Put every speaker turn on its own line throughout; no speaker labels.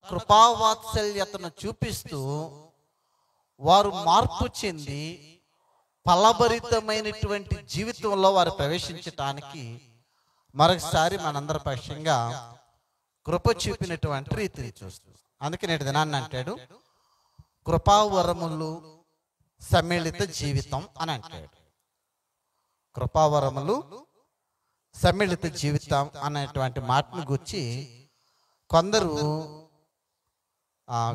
కృపావాత్సల్యతను చూపిస్తూ వారు మార్పు చెంది ఫలభరితమైనటువంటి జీవితంలో వారు ప్రవేశించటానికి మరొకసారి మనందరి పక్షంగా కృప చూపినటువంటి రీతిని చూస్తుంది. అందుకే నేటి దినాన్ని అంటాడు కృపావరములు సమ్మిళిత జీవితం అని అంటాడు. కృపావరములు సమ్మిళిత జీవితం అనేటువంటి మాటను గురించి కొందరు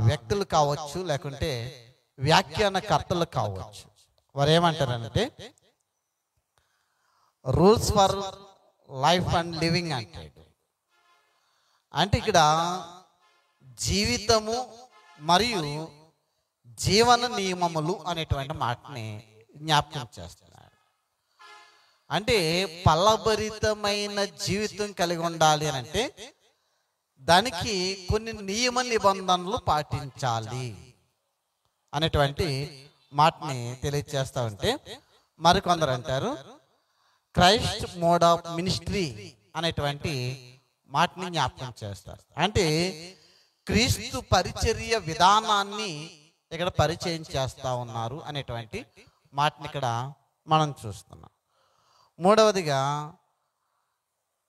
వ్యక్తులు కావచ్చు, లేకుంటే వ్యాఖ్యానకర్తలు కావచ్చు, వారు ఏమంటారంటే rules for life and living అంటాడు. అంటే ఇక్కడ జీవితము మరియు జీవన నియమములు అనేటువంటి మాటని జ్ఞాపకం చేస్తున్నాడు. అంటే ఫలభరితమైన జీవితం కలిగి ఉండాలి అని అంటే దానికి కొన్ని నియమ నిబంధనలు పాటించాలి అనేటువంటి మాటని తెలియజేస్తా ఉంటే మరికొందరు అంటారు క్రైస్ట్ మోడ్ ఆఫ్ మినిస్ట్రీ అనేటువంటి మాటని జ్ఞాపకం చేస్తారు. అంటే క్రీస్తు పరిచర్య విధానాన్ని ఇక్కడ పరిచయం చేస్తూ ఉన్నారు అనేటువంటి మాటని ఇక్కడ మనం చూస్తున్నాం. మూడవదిగా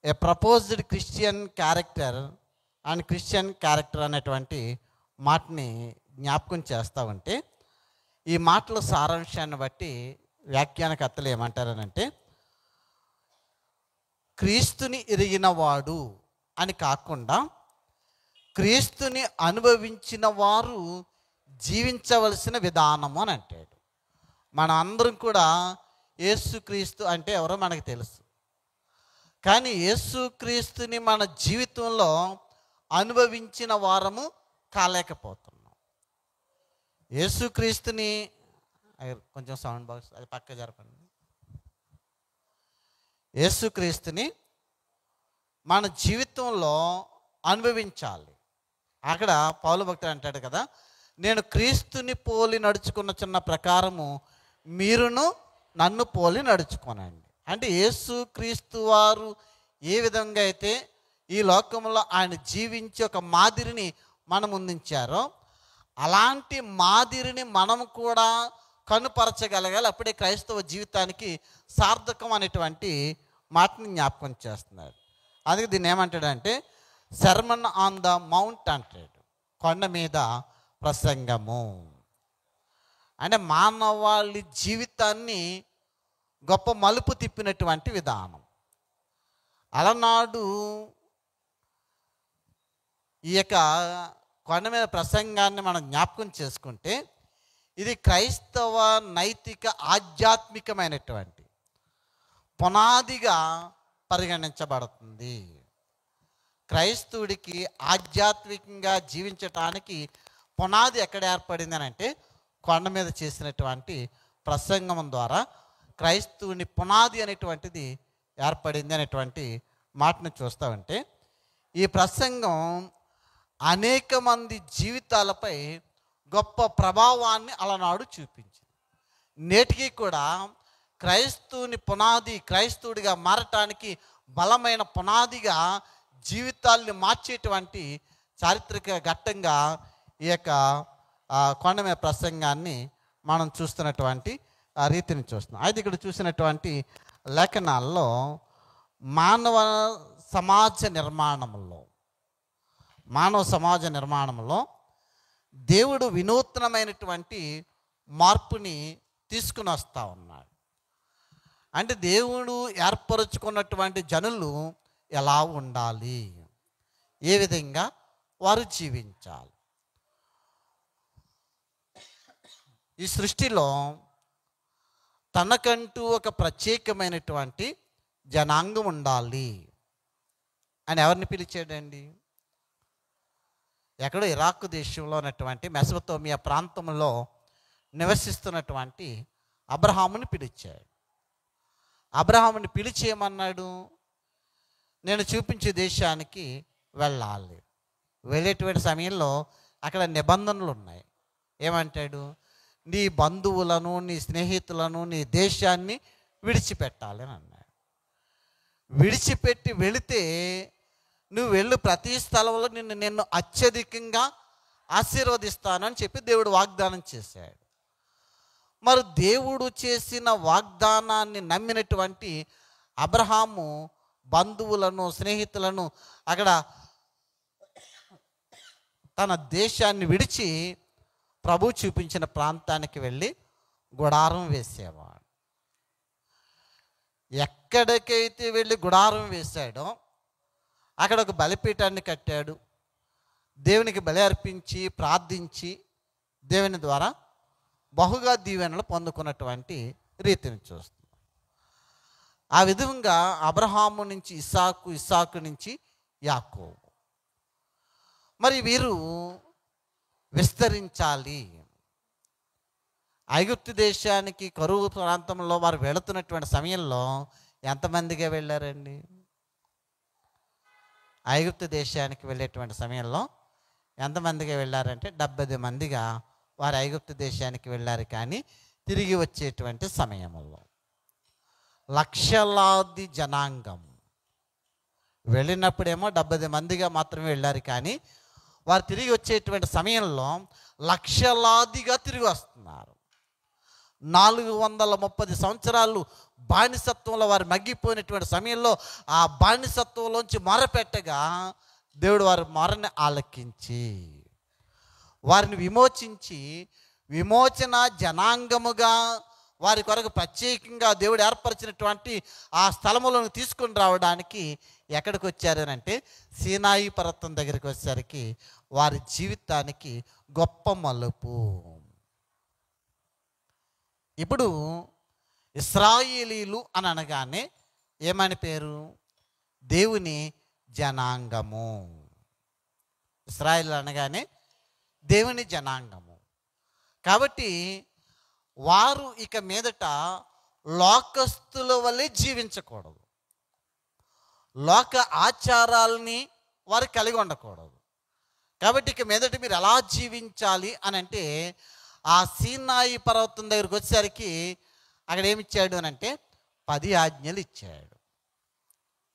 a proposed Christian character and Christian character అనేటువంటి మాటని జ్ఞాపకం చేస్తూ ఉంటే ఈ మాటల సారాంశాన్ని బట్టి వ్యాఖ్యానకర్తలు ఏమంటారనంటే క్రీస్తుని ఎరిగినవాడు అని కాకుండా క్రీస్తుని అనుభవించిన వారు జీవించవలసిన విధానము అని అంటాడు. మన అందరం కూడా యేసుక్రీస్తు అంటే ఎవరో మనకు తెలుసు, కానీ యేసుక్రీస్తుని మన జీవితంలో అనుభవించిన వారము కాలేకపోతున్నాం. యేసుక్రీస్తుని కొంచెం సౌండ్ బాక్స్ అది పక్క జరపండి. యేసుక్రీస్తుని మన జీవితంలో అనుభవించాలి. అక్కడ పౌలు భక్తుడు అంటాడు కదా, నేను క్రీస్తుని పోలి నడుచుకున్న చిన్న ప్రకారము మీరును నన్ను పోలి నడుచుకోనండి. అంటే యేసుక్రీస్తు వారు ఏ విధంగా అయితే ఈ లోకంలో ఆయన జీవించి ఒక మాదిరిని మన ముందుంచారో అలాంటి మాదిరిని మనం కూడా కనుపరచగలగాలి. అప్పుడే క్రైస్తవ జీవితానికి సార్థకం అనేటువంటి మాటని జ్ఞాపకం చేస్తున్నారు. అందుకే దీన్ని ఏమంటాడంటే సెర్మన్ ఆన్ ద మౌంట్ అంటాడు, కొండ మీద ప్రసంగము. అంటే మానవాళి జీవితాన్ని గొప్ప మలుపు తిప్పినటువంటి విధానం. అలనాడు ఈ యొక్క కొండ మీద ప్రసంగాన్ని మనం జ్ఞాపకం చేసుకుంటే ఇది క్రైస్తవ నైతిక ఆధ్యాత్మికమైనటువంటి పునాదిగా పరిగణించబడుతుంది. క్రైస్తవుడికి ఆధ్యాత్మికంగా జీవించటానికి పునాది ఎక్కడ ఏర్పడింది అని అంటే కొండ మీద చేసినటువంటి ప్రసంగం ద్వారా క్రైస్తవుని పునాది అనేటువంటిది ఏర్పడింది అనేటువంటి మాటను చూస్తామంటే ఈ ప్రసంగం అనేక మంది జీవితాలపై గొప్ప ప్రభావాన్ని అలనాడు చూపించింది. నేటికి కూడా క్రైస్తవుని పునాది క్రైస్తవుడిగా మారటానికి బలమైన పునాదిగా జీవితాల్ని మార్చేటువంటి చారిత్రక ఘట్టంగా ఈ యొక్క కొండ మీద ప్రసంగాన్ని మనం చూస్తున్నటువంటి ఆ రీతిని చూస్తున్నాం. అయితే ఇక్కడ చూసినటువంటి లేఖనాల్లో మానవ సమాజ నిర్మాణంలో దేవుడు వినూత్నమైనటువంటి మార్పుని తీసుకుని వస్తూ ఉన్నాడు. అంటే దేవుడు ఏర్పరచుకున్నటువంటి జనులు ఎలా ఉండాలి, ఏ విధంగా వారు జీవించాలి. ఈ సృష్టిలో తనకంటూ ఒక ప్రత్యేకమైనటువంటి జనాంగం ఉండాలి అని ఎవరిని పిలిచాడండి? ఎక్కడో ఇరాక్ దేశంలో ఉన్నటువంటి మెసొపొతేమియా ప్రాంతంలో నివసిస్తున్నటువంటి అబ్రహాముని పిలిచాడు. అబ్రహాముని పిలిచి ఏమన్నాడు? నేను చూపించే దేశానికి వెళ్ళాలి. వెళ్ళేటువంటి సమయంలో అక్కడ నిబంధనలు ఉన్నాయి. ఏమంటాడు? నీ బంధువులను, నీ స్నేహితులను, నీ దేశాన్ని విడిచిపెట్టాలి అని అన్నాడు. విడిచిపెట్టి వెళితే నువ్వు వెళ్ళు ప్రతి స్థలంలో నిన్ను అత్యధికంగా ఆశీర్వదిస్తానని చెప్పి దేవుడు వాగ్దానం చేశాడు. మరి దేవుడు చేసిన వాగ్దానాన్ని నమ్మినటువంటి అబ్రహాము బంధువులను, స్నేహితులను, అక్కడ తన దేశాన్ని విడిచి ప్రభు చూపించిన ప్రాంతానికి వెళ్ళి గుడారం వేసేవాడు. ఎక్కడికైతే వెళ్ళి గుడారం వేశాడో అక్కడ ఒక బలిపీఠాన్ని కట్టాడు. దేవునికి బలి అర్పించి ప్రార్థించి దేవుని ద్వారా బహుగా దీవెనలు పొందుకున్నటువంటి రీతిని చూస్తున్నాం. ఆ విధంగా అబ్రహాము నుంచి ఇస్సాకు, ఇస్సాకు నుంచి యాకోబు. మరి వీరు విస్తరించాలి. ఐగుప్తు దేశానికి కరువు ప్రాంతంలో వారు వెళుతున్నటువంటి సమయంలో ఎంతమందిగా వెళ్ళారండి? ఐగుప్తు దేశానికి వెళ్ళేటువంటి సమయంలో ఎంతమందిగా వెళ్ళారంటే 70 మందిగా వారు ఐగుప్తు దేశానికి వెళ్ళారు. కానీ తిరిగి వచ్చేటువంటి సమయంలో లక్షలాది జనాంగం. వెళ్ళినప్పుడేమో 70 మందిగా మాత్రమే వెళ్ళారు. కానీ వారు తిరిగి వచ్చేటువంటి సమయంలో లక్షలాదిగా తిరిగి వస్తున్నారు. 430 సంవత్సరాలు బానిసత్వంలో వారు మగ్గిపోయినటువంటి సమయంలో ఆ బానిసత్వంలోంచి మొరపెట్టగా దేవుడు వారి మొరని ఆలకించి వారిని విమోచించి విమోచన జనాంగముగా వారి కొరకు ప్రత్యేకంగా దేవుడు ఏర్పరిచినటువంటి ఆ స్థలములను తీసుకొని రావడానికి ఎక్కడికి వచ్చారు అంటే సీనాయి పర్వతం దగ్గరికి వచ్చేసరికి వారి జీవితానికి గొప్ప మలుపు. ఇప్పుడు ఇశ్రాయేలీలు అని అనగానే ఏమని పేరు? దేవుని జనాంగము. ఇశ్రాయేలు అనగానే దేవుని జనాంగము. కాబట్టి వారు ఇక మీదట లోకస్తుల వలె జీవించకూడదు. లోక ఆచారాలని వారు కలిగి ఉండకూడదు. కాబట్టి ఇక మీదట మీరు ఎలా జీవించాలి అని అంటే ఆ సీనాయి పర్వతం దగ్గరికి వచ్చేసరికి అక్కడ ఏమిచ్చాడు అని అంటే 10 ఆజ్ఞలు ఇచ్చాడు.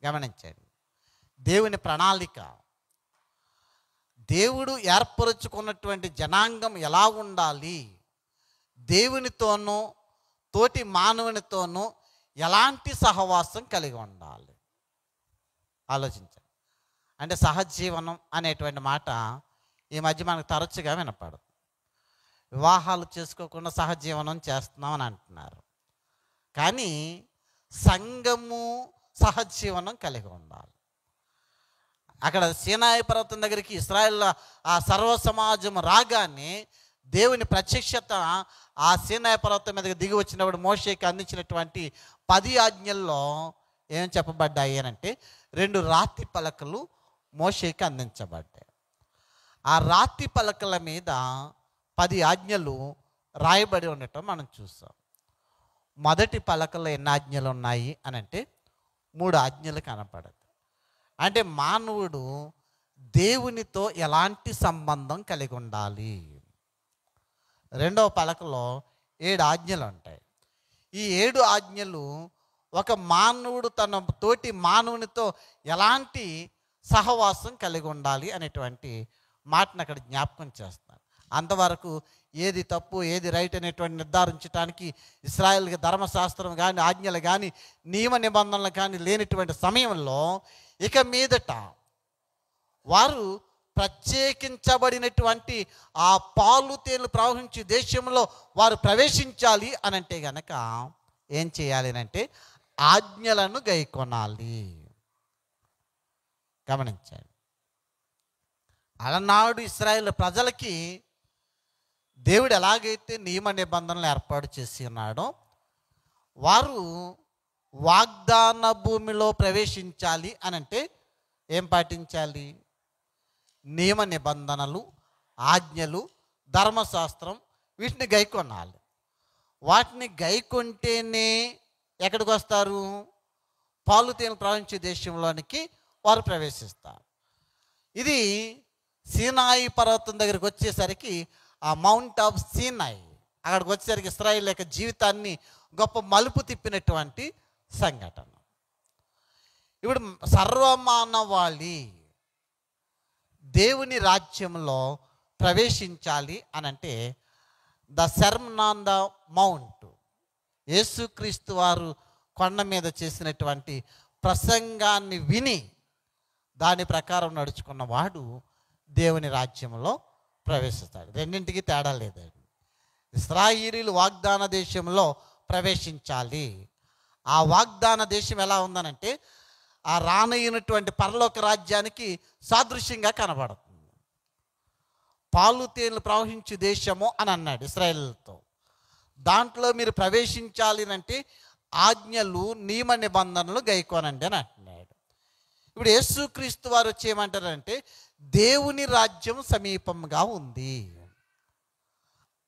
గమనించండి, దేవుని ప్రణాళిక. దేవుడు ఏర్పరచుకున్నటువంటి జనాంగం ఎలా ఉండాలి, దేవునితోనూ తోటి మానవునితోనూ ఎలాంటి సహవాసం కలిగి ఉండాలి ఆలోచించండి. అంటే సహజీవనం అనేటువంటి మాట ఈ మధ్య మనకు తరచుగా వినపడదు. వివాహాలు చేసుకోకుండా సహజీవనం చేస్తున్నాం అని అంటున్నారు. కానీ సంఘము సహజీవనం కలిగి ఉండాలి. అక్కడ సీనాయి పర్వతం దగ్గరికి ఇశ్రాయేల్ ఆ సర్వ సమాజం రాగానే దేవుని ప్రత్యక్షత ఆ సీనాయి పర్వతం మీదకి దిగి వచ్చినప్పుడు మోషేకి అందించినటువంటి 10 ఆజ్ఞల్లో ఏం చెప్పబడ్డాయి అని అంటే 2 రాతి పలకలు మోషేకి అందించబడ్డాయి. ఆ రాతి పలకల మీద 10 ఆజ్ఞలు రాయబడి ఉండటం మనం చూసాం. మొదటి పలకలో ఎన్ని ఆజ్ఞలు ఉన్నాయి అని అంటే 3 ఆజ్ఞలు కనపడదు. అంటే మానవుడు దేవునితో ఎలాంటి సంబంధం కలిగి ఉండాలి. రెండవ పలకలో 7 ఆజ్ఞలు ఉంటాయి. ఈ 7 ఆజ్ఞలు ఒక మానవుడు తన తోటి మానవునితో ఎలాంటి సహవాసం కలిగి ఉండాలి అనేటువంటి మాటను అక్కడ జ్ఞాపకం చేస్తాను. అంతవరకు ఏది తప్పు ఏది రైట్ అనేటువంటి నిర్ధారించడానికి ఇశ్రాయేల్కి ధర్మశాస్త్రం కానీ ఆజ్ఞలు కానీ నియమ నిబంధనలు కానీ లేనటువంటి సమయంలో ఇక మీదట వారు ప్రత్యేకించబడినటువంటి ఆ పాలు తేనెలు ప్రవహించే దేశంలో వారు ప్రవేశించాలి అని అంటే గనక ఏం చేయాలి అంటే ఆజ్ఞలను గైకొనాలి. గమనించండి, అలనాడు ఇశ్రాయేల్ ప్రజలకి దేవుడు ఎలాగైతే నియమ నిబంధనలు ఏర్పాటు చేసి ఉన్నాడో వారు వాగ్దాన భూమిలో ప్రవేశించాలి అని అంటే ఏం పాటించాలి? నియమ నిబంధనలు, ఆజ్ఞలు, ధర్మశాస్త్రం వీటిని గైకొనాలి. వాటిని గైకొంటేనే ఎక్కడికి వస్తారు? పాలు తేనెలు ప్రవహించే దేశంలోనికి వారు ప్రవేశిస్తారు. ఇది సీనాయి పర్వతం దగ్గరికి వచ్చేసరికి ఆ మౌంట్ ఆఫ్ సీనాయి అక్కడికి వచ్చేసరికి ఇశ్రాయేల్ యొక్క జీవితాన్ని గొప్ప మలుపు తిప్పినటువంటి సంఘటన. ఇప్పుడు సర్వమానవాళి దేవుని రాజ్యంలో ప్రవేశించాలి అని అంటే the sermon on the mount, యేసుక్రీస్తు వారు కొండ మీద చేసినటువంటి ప్రసంగాన్ని విని దాని ప్రకారం నడుచుకున్న వాడు దేవుని రాజ్యంలో ప్రవేశిస్తాడు. రెండింటికి తేడా లేదండి. ఇశ్రాయేలీయులు వాగ్దాన దేశంలో ప్రవేశించాలి. ఆ వాగ్దాన దేశం ఎలా ఉందనంటే ఆ రానయ్యినటువంటి పరలోక రాజ్యానికి సాదృశ్యంగా కనబడుతుంది. పాలు తేనెలు ప్రవహించు దేశము అని అన్నాడు ఇశ్రాయేలుతో. దాంట్లో మీరు ప్రవేశించాలి అంటే ఆజ్ఞలు నియమ నిబంధనలు గైకోనండి అని అంటున్నాడు. ఇప్పుడు యేసుక్రీస్తు వారు వచ్చి ఏమంటారంటే దేవుని రాజ్యం సమీపంగా ఉంది,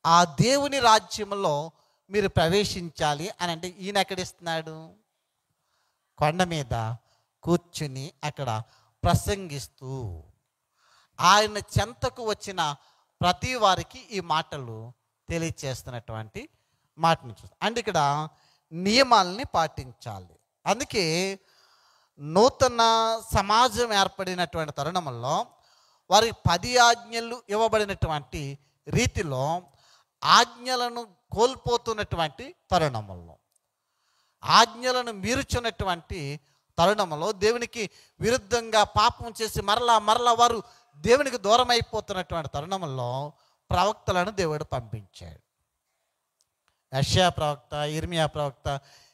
ఆ దేవుని రాజ్యంలో మీరు ప్రవేశించాలి అని అంటే ఈయన ఎక్కడిస్తున్నాడు? కొండ మీద కూర్చుని అక్కడ ప్రసంగిస్తూ ఆయన చెంతకు వచ్చిన ప్రతి వారికి ఈ మాటలు తెలియచేస్తున్నటువంటి మాటను చూస్తాం. అంటే ఇక్కడ నియమాలని పాటించాలి. అందుకే నూతన సమాజం ఏర్పడినటువంటి తరుణంలో వారికి 10 ఆజ్ఞలు ఇవ్వబడినటువంటి రీతిలో ఆజ్ఞలను కోల్పోతున్నటువంటి తరుణంలో, ఆజ్ఞలను మీరుచున్నటువంటి తరుణంలో, దేవునికి విరుద్ధంగా పాపం చేసి మరలా వారు దేవునికి దూరం అయిపోతున్నటువంటి తరుణంలో ప్రవక్తలను దేవుడు పంపించాడు. యెషయా ప్రవక్త, ఇర్మియా ప్రవక్త,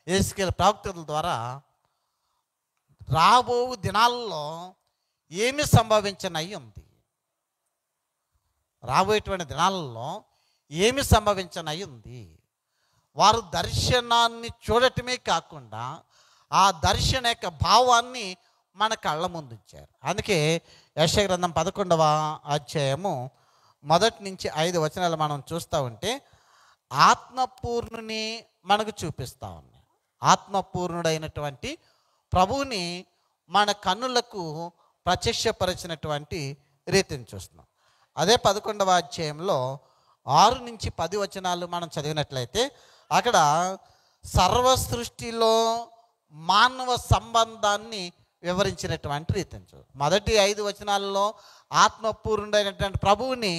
యెహెజ్కేలు ప్రవక్తల ద్వారా రాబో దినాల్లో ఏమి సంభవించనై ఉంది, రాబోయేటువంటి దినాలలో ఏమి సంభవించనై ఉంది. వారు దర్శనాన్ని చూడటమే కాకుండా ఆ దర్శన యొక్క భావాన్ని మన కళ్ళ ముందు ఉంచారు. అందుకే యెషయా గ్రంథం 11వ అధ్యాయము 1 నుంచి 5 వచనాలు మనం చూస్తూ ఉంటే ఆత్మపూర్ణుని మనకు చూపిస్తూ ఉన్నాయి. ఆత్మపూర్ణుడైనటువంటి ప్రభువుని మన కన్నులకు ప్రత్యక్షపరిచినటువంటి రీతిని చూస్తున్నాం. అదే 11వ అధ్యాయంలో 6 నుంచి 10 వచనాలు మనం చదివినట్లయితే అక్కడ సర్వ సృష్టిలో మానవ సంబంధాన్ని వివరించినటువంటి రీతిని చూ. మొదటి 5 వచనాలలో ఆత్మపూర్ణుడైనటువంటి ప్రభువుని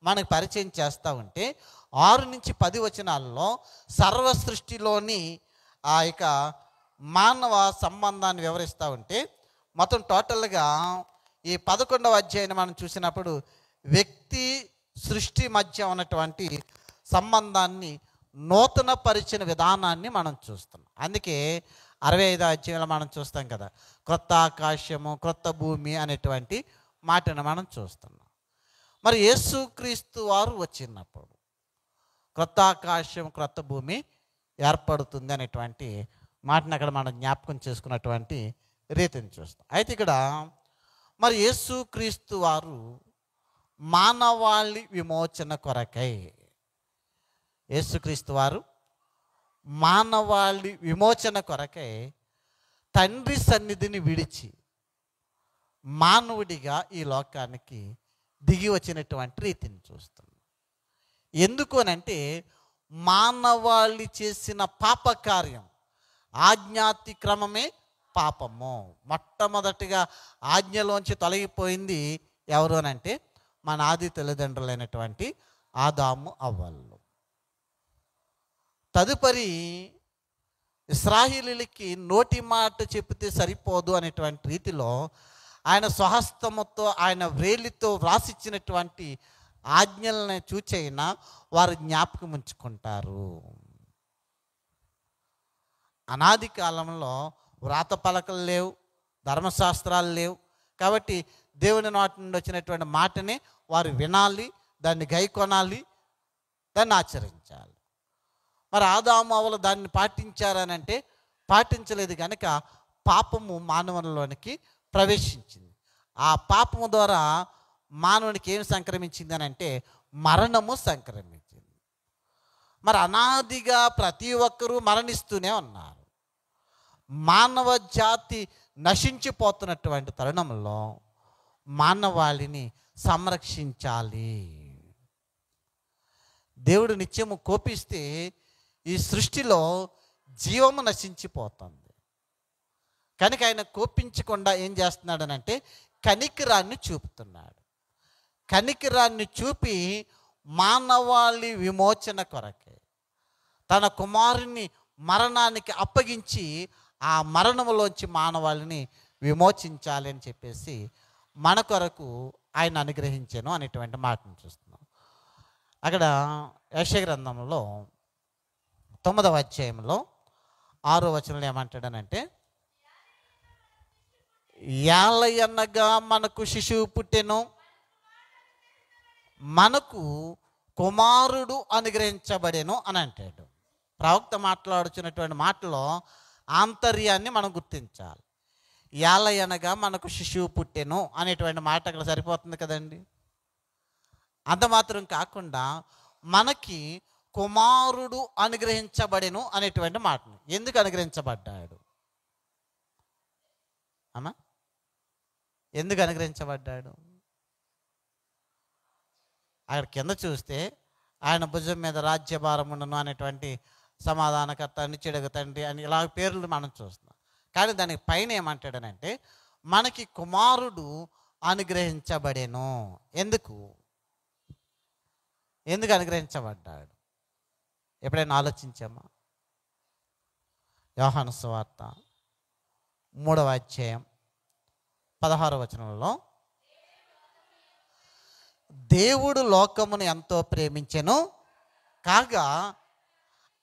మనకు పరిచయం చేస్తూ ఉంటే 6 నుంచి 10 వచనాల్లో సర్వ సృష్టిలోని ఆ యొక్క మానవ సంబంధాన్ని వివరిస్తూ ఉంటే మొత్తం టోటల్గా ఈ 11వ అధ్యాయాన్ని మనం చూసినప్పుడు వ్యక్తి సృష్టి మధ్య ఉన్నటువంటి సంబంధాన్ని నూతన పరిచిన విధానాన్ని మనం చూస్తున్నాం. అందుకే 65వ అధ్యాయంలో మనం చూస్తాం కదా, క్రొత్త ఆకాశము క్రొత్త భూమి అనేటువంటి మాటను మనం చూస్తున్నాం. మరి యేసుక్రీస్తు వారు వచ్చినప్పుడు క్రొత్త ఆకాశం క్రొత్త భూమి ఏర్పడుతుంది అనేటువంటి మాటను అక్కడ మనం జ్ఞాపకం చేసుకున్నటువంటి రీతిని చూస్తాం. అయితే ఇక్కడ మరి యేసుక్రీస్తు వారు మానవాళి విమోచన కొరకై, యేసుక్రీస్తు వారు మానవాళి విమోచన కొరకై తండ్రి సన్నిధిని విడిచి మానవుడిగా ఈ లోకానికి దిగి వచ్చినటువంటి రీతిని చూస్తున్నాం. ఎందుకు అనంటే మానవాళి చేసిన పాపకార్యం, ఆజ్ఞాతిక్రమమే పాపము. మొట్టమొదటిగా ఆజ్ఞలోంచి తొలగిపోయింది ఎవరు అనంటే మన ఆది తల్లిదండ్రులైనటువంటి ఆదాము అవ్వలు. తదుపరి ఇశ్రాయేలీయులకి నోటి మాట చెప్తే సరిపోదు అనేటువంటి రీతిలో ఆయన స్వహస్తముతో ఆయన వ్రేలితో వ్రాసిచ్చినటువంటి ఆజ్ఞలను చూచైనా వారు జ్ఞాపకం ఉంచుకుంటారు. అనాది కాలంలో వ్రాత పలకలు లేవు, ధర్మశాస్త్రాలు లేవు. కాబట్టి దేవుని నోటి నుండి వచ్చినటువంటి మాటని వారు వినాలి, దాన్ని గైకొనాలి, దాన్ని ఆచరించాలి. మరి ఆదాము అవ్వలు దాన్ని పాటించారనంటే పాటించలేదు కనుక పాపము మానవునిలోనికి ప్రవేశించింది. ఆ పాపము ద్వారా మానవునికి ఏమి సంక్రమించింది అని అంటే మరణము సంక్రమించింది. మరి అనాదిగా ప్రతి ఒక్కరూ మరణిస్తూనే ఉన్నారు. మానవ జాతి నశించిపోతున్నటువంటి తరుణంలో మానవాళిని సంరక్షించాలి. దేవుడు నిత్యము కోపిస్తే ఈ సృష్టిలో జీవము నశించిపోతుంది కనుక ఆయన కోపించకుండా ఏం చేస్తున్నాడు అంటే కనికరాన్ని చూపుతున్నాడు. కనికిరాన్ని చూపి మానవాళి విమోచన కొరకే తన కుమారుని మరణానికి అప్పగించి ఆ మరణములోంచి మానవాళిని విమోచించాలి అని చెప్పేసి మన కొరకు ఆయన అనుగ్రహించాను అనేటువంటి మాటను చూస్తున్నాం. అక్కడ యెషయా గ్రంథంలో 9వ అధ్యాయంలో 6వ వచనంలో ఏమంటాడనంటే, యాలయనగా మనకు శిశువు పుట్టెను, మనకు కుమారుడు అనుగ్రహించబడెను అని అంటాడు. ప్రవక్త మాట్లాడుచున్నటువంటి మాటలో ఆంతర్యాన్ని మనం గుర్తించాలి. యాలయనగా మనకు శిశువు పుట్టెను అనేటువంటి మాట అక్కడ సరిపోతుంది కదండి. అంత మాత్రం కాకుండా మనకి కుమారుడు అనుగ్రహించబడెను అనేటువంటి మాటను ఎందుకు అనుగ్రహించబడ్డాడు అమ్మా? ఎందుకు అనుగ్రహించబడ్డాడు? అక్కడ కింద చూస్తే ఆయన భుజం మీద రాజ్యభారముండును అనేటువంటి సమాధానకర్త, నిత్యుడగు తండ్రి అని ఇలా పేర్లు మనం చూస్తున్నాం. కానీ దానికి పైన ఏమంటాడనంటే మనకి కుమారుడు అనుగ్రహించబడెను. ఎందుకు అనుగ్రహించబడ్డాడు? ఎప్పుడైనా ఆలోచించామా? యోహాను సువార్త 3వ అధ్యాయం 16వ వచనంలో, దేవుడు లోకమును ఎంతో ప్రేమించెను కాగా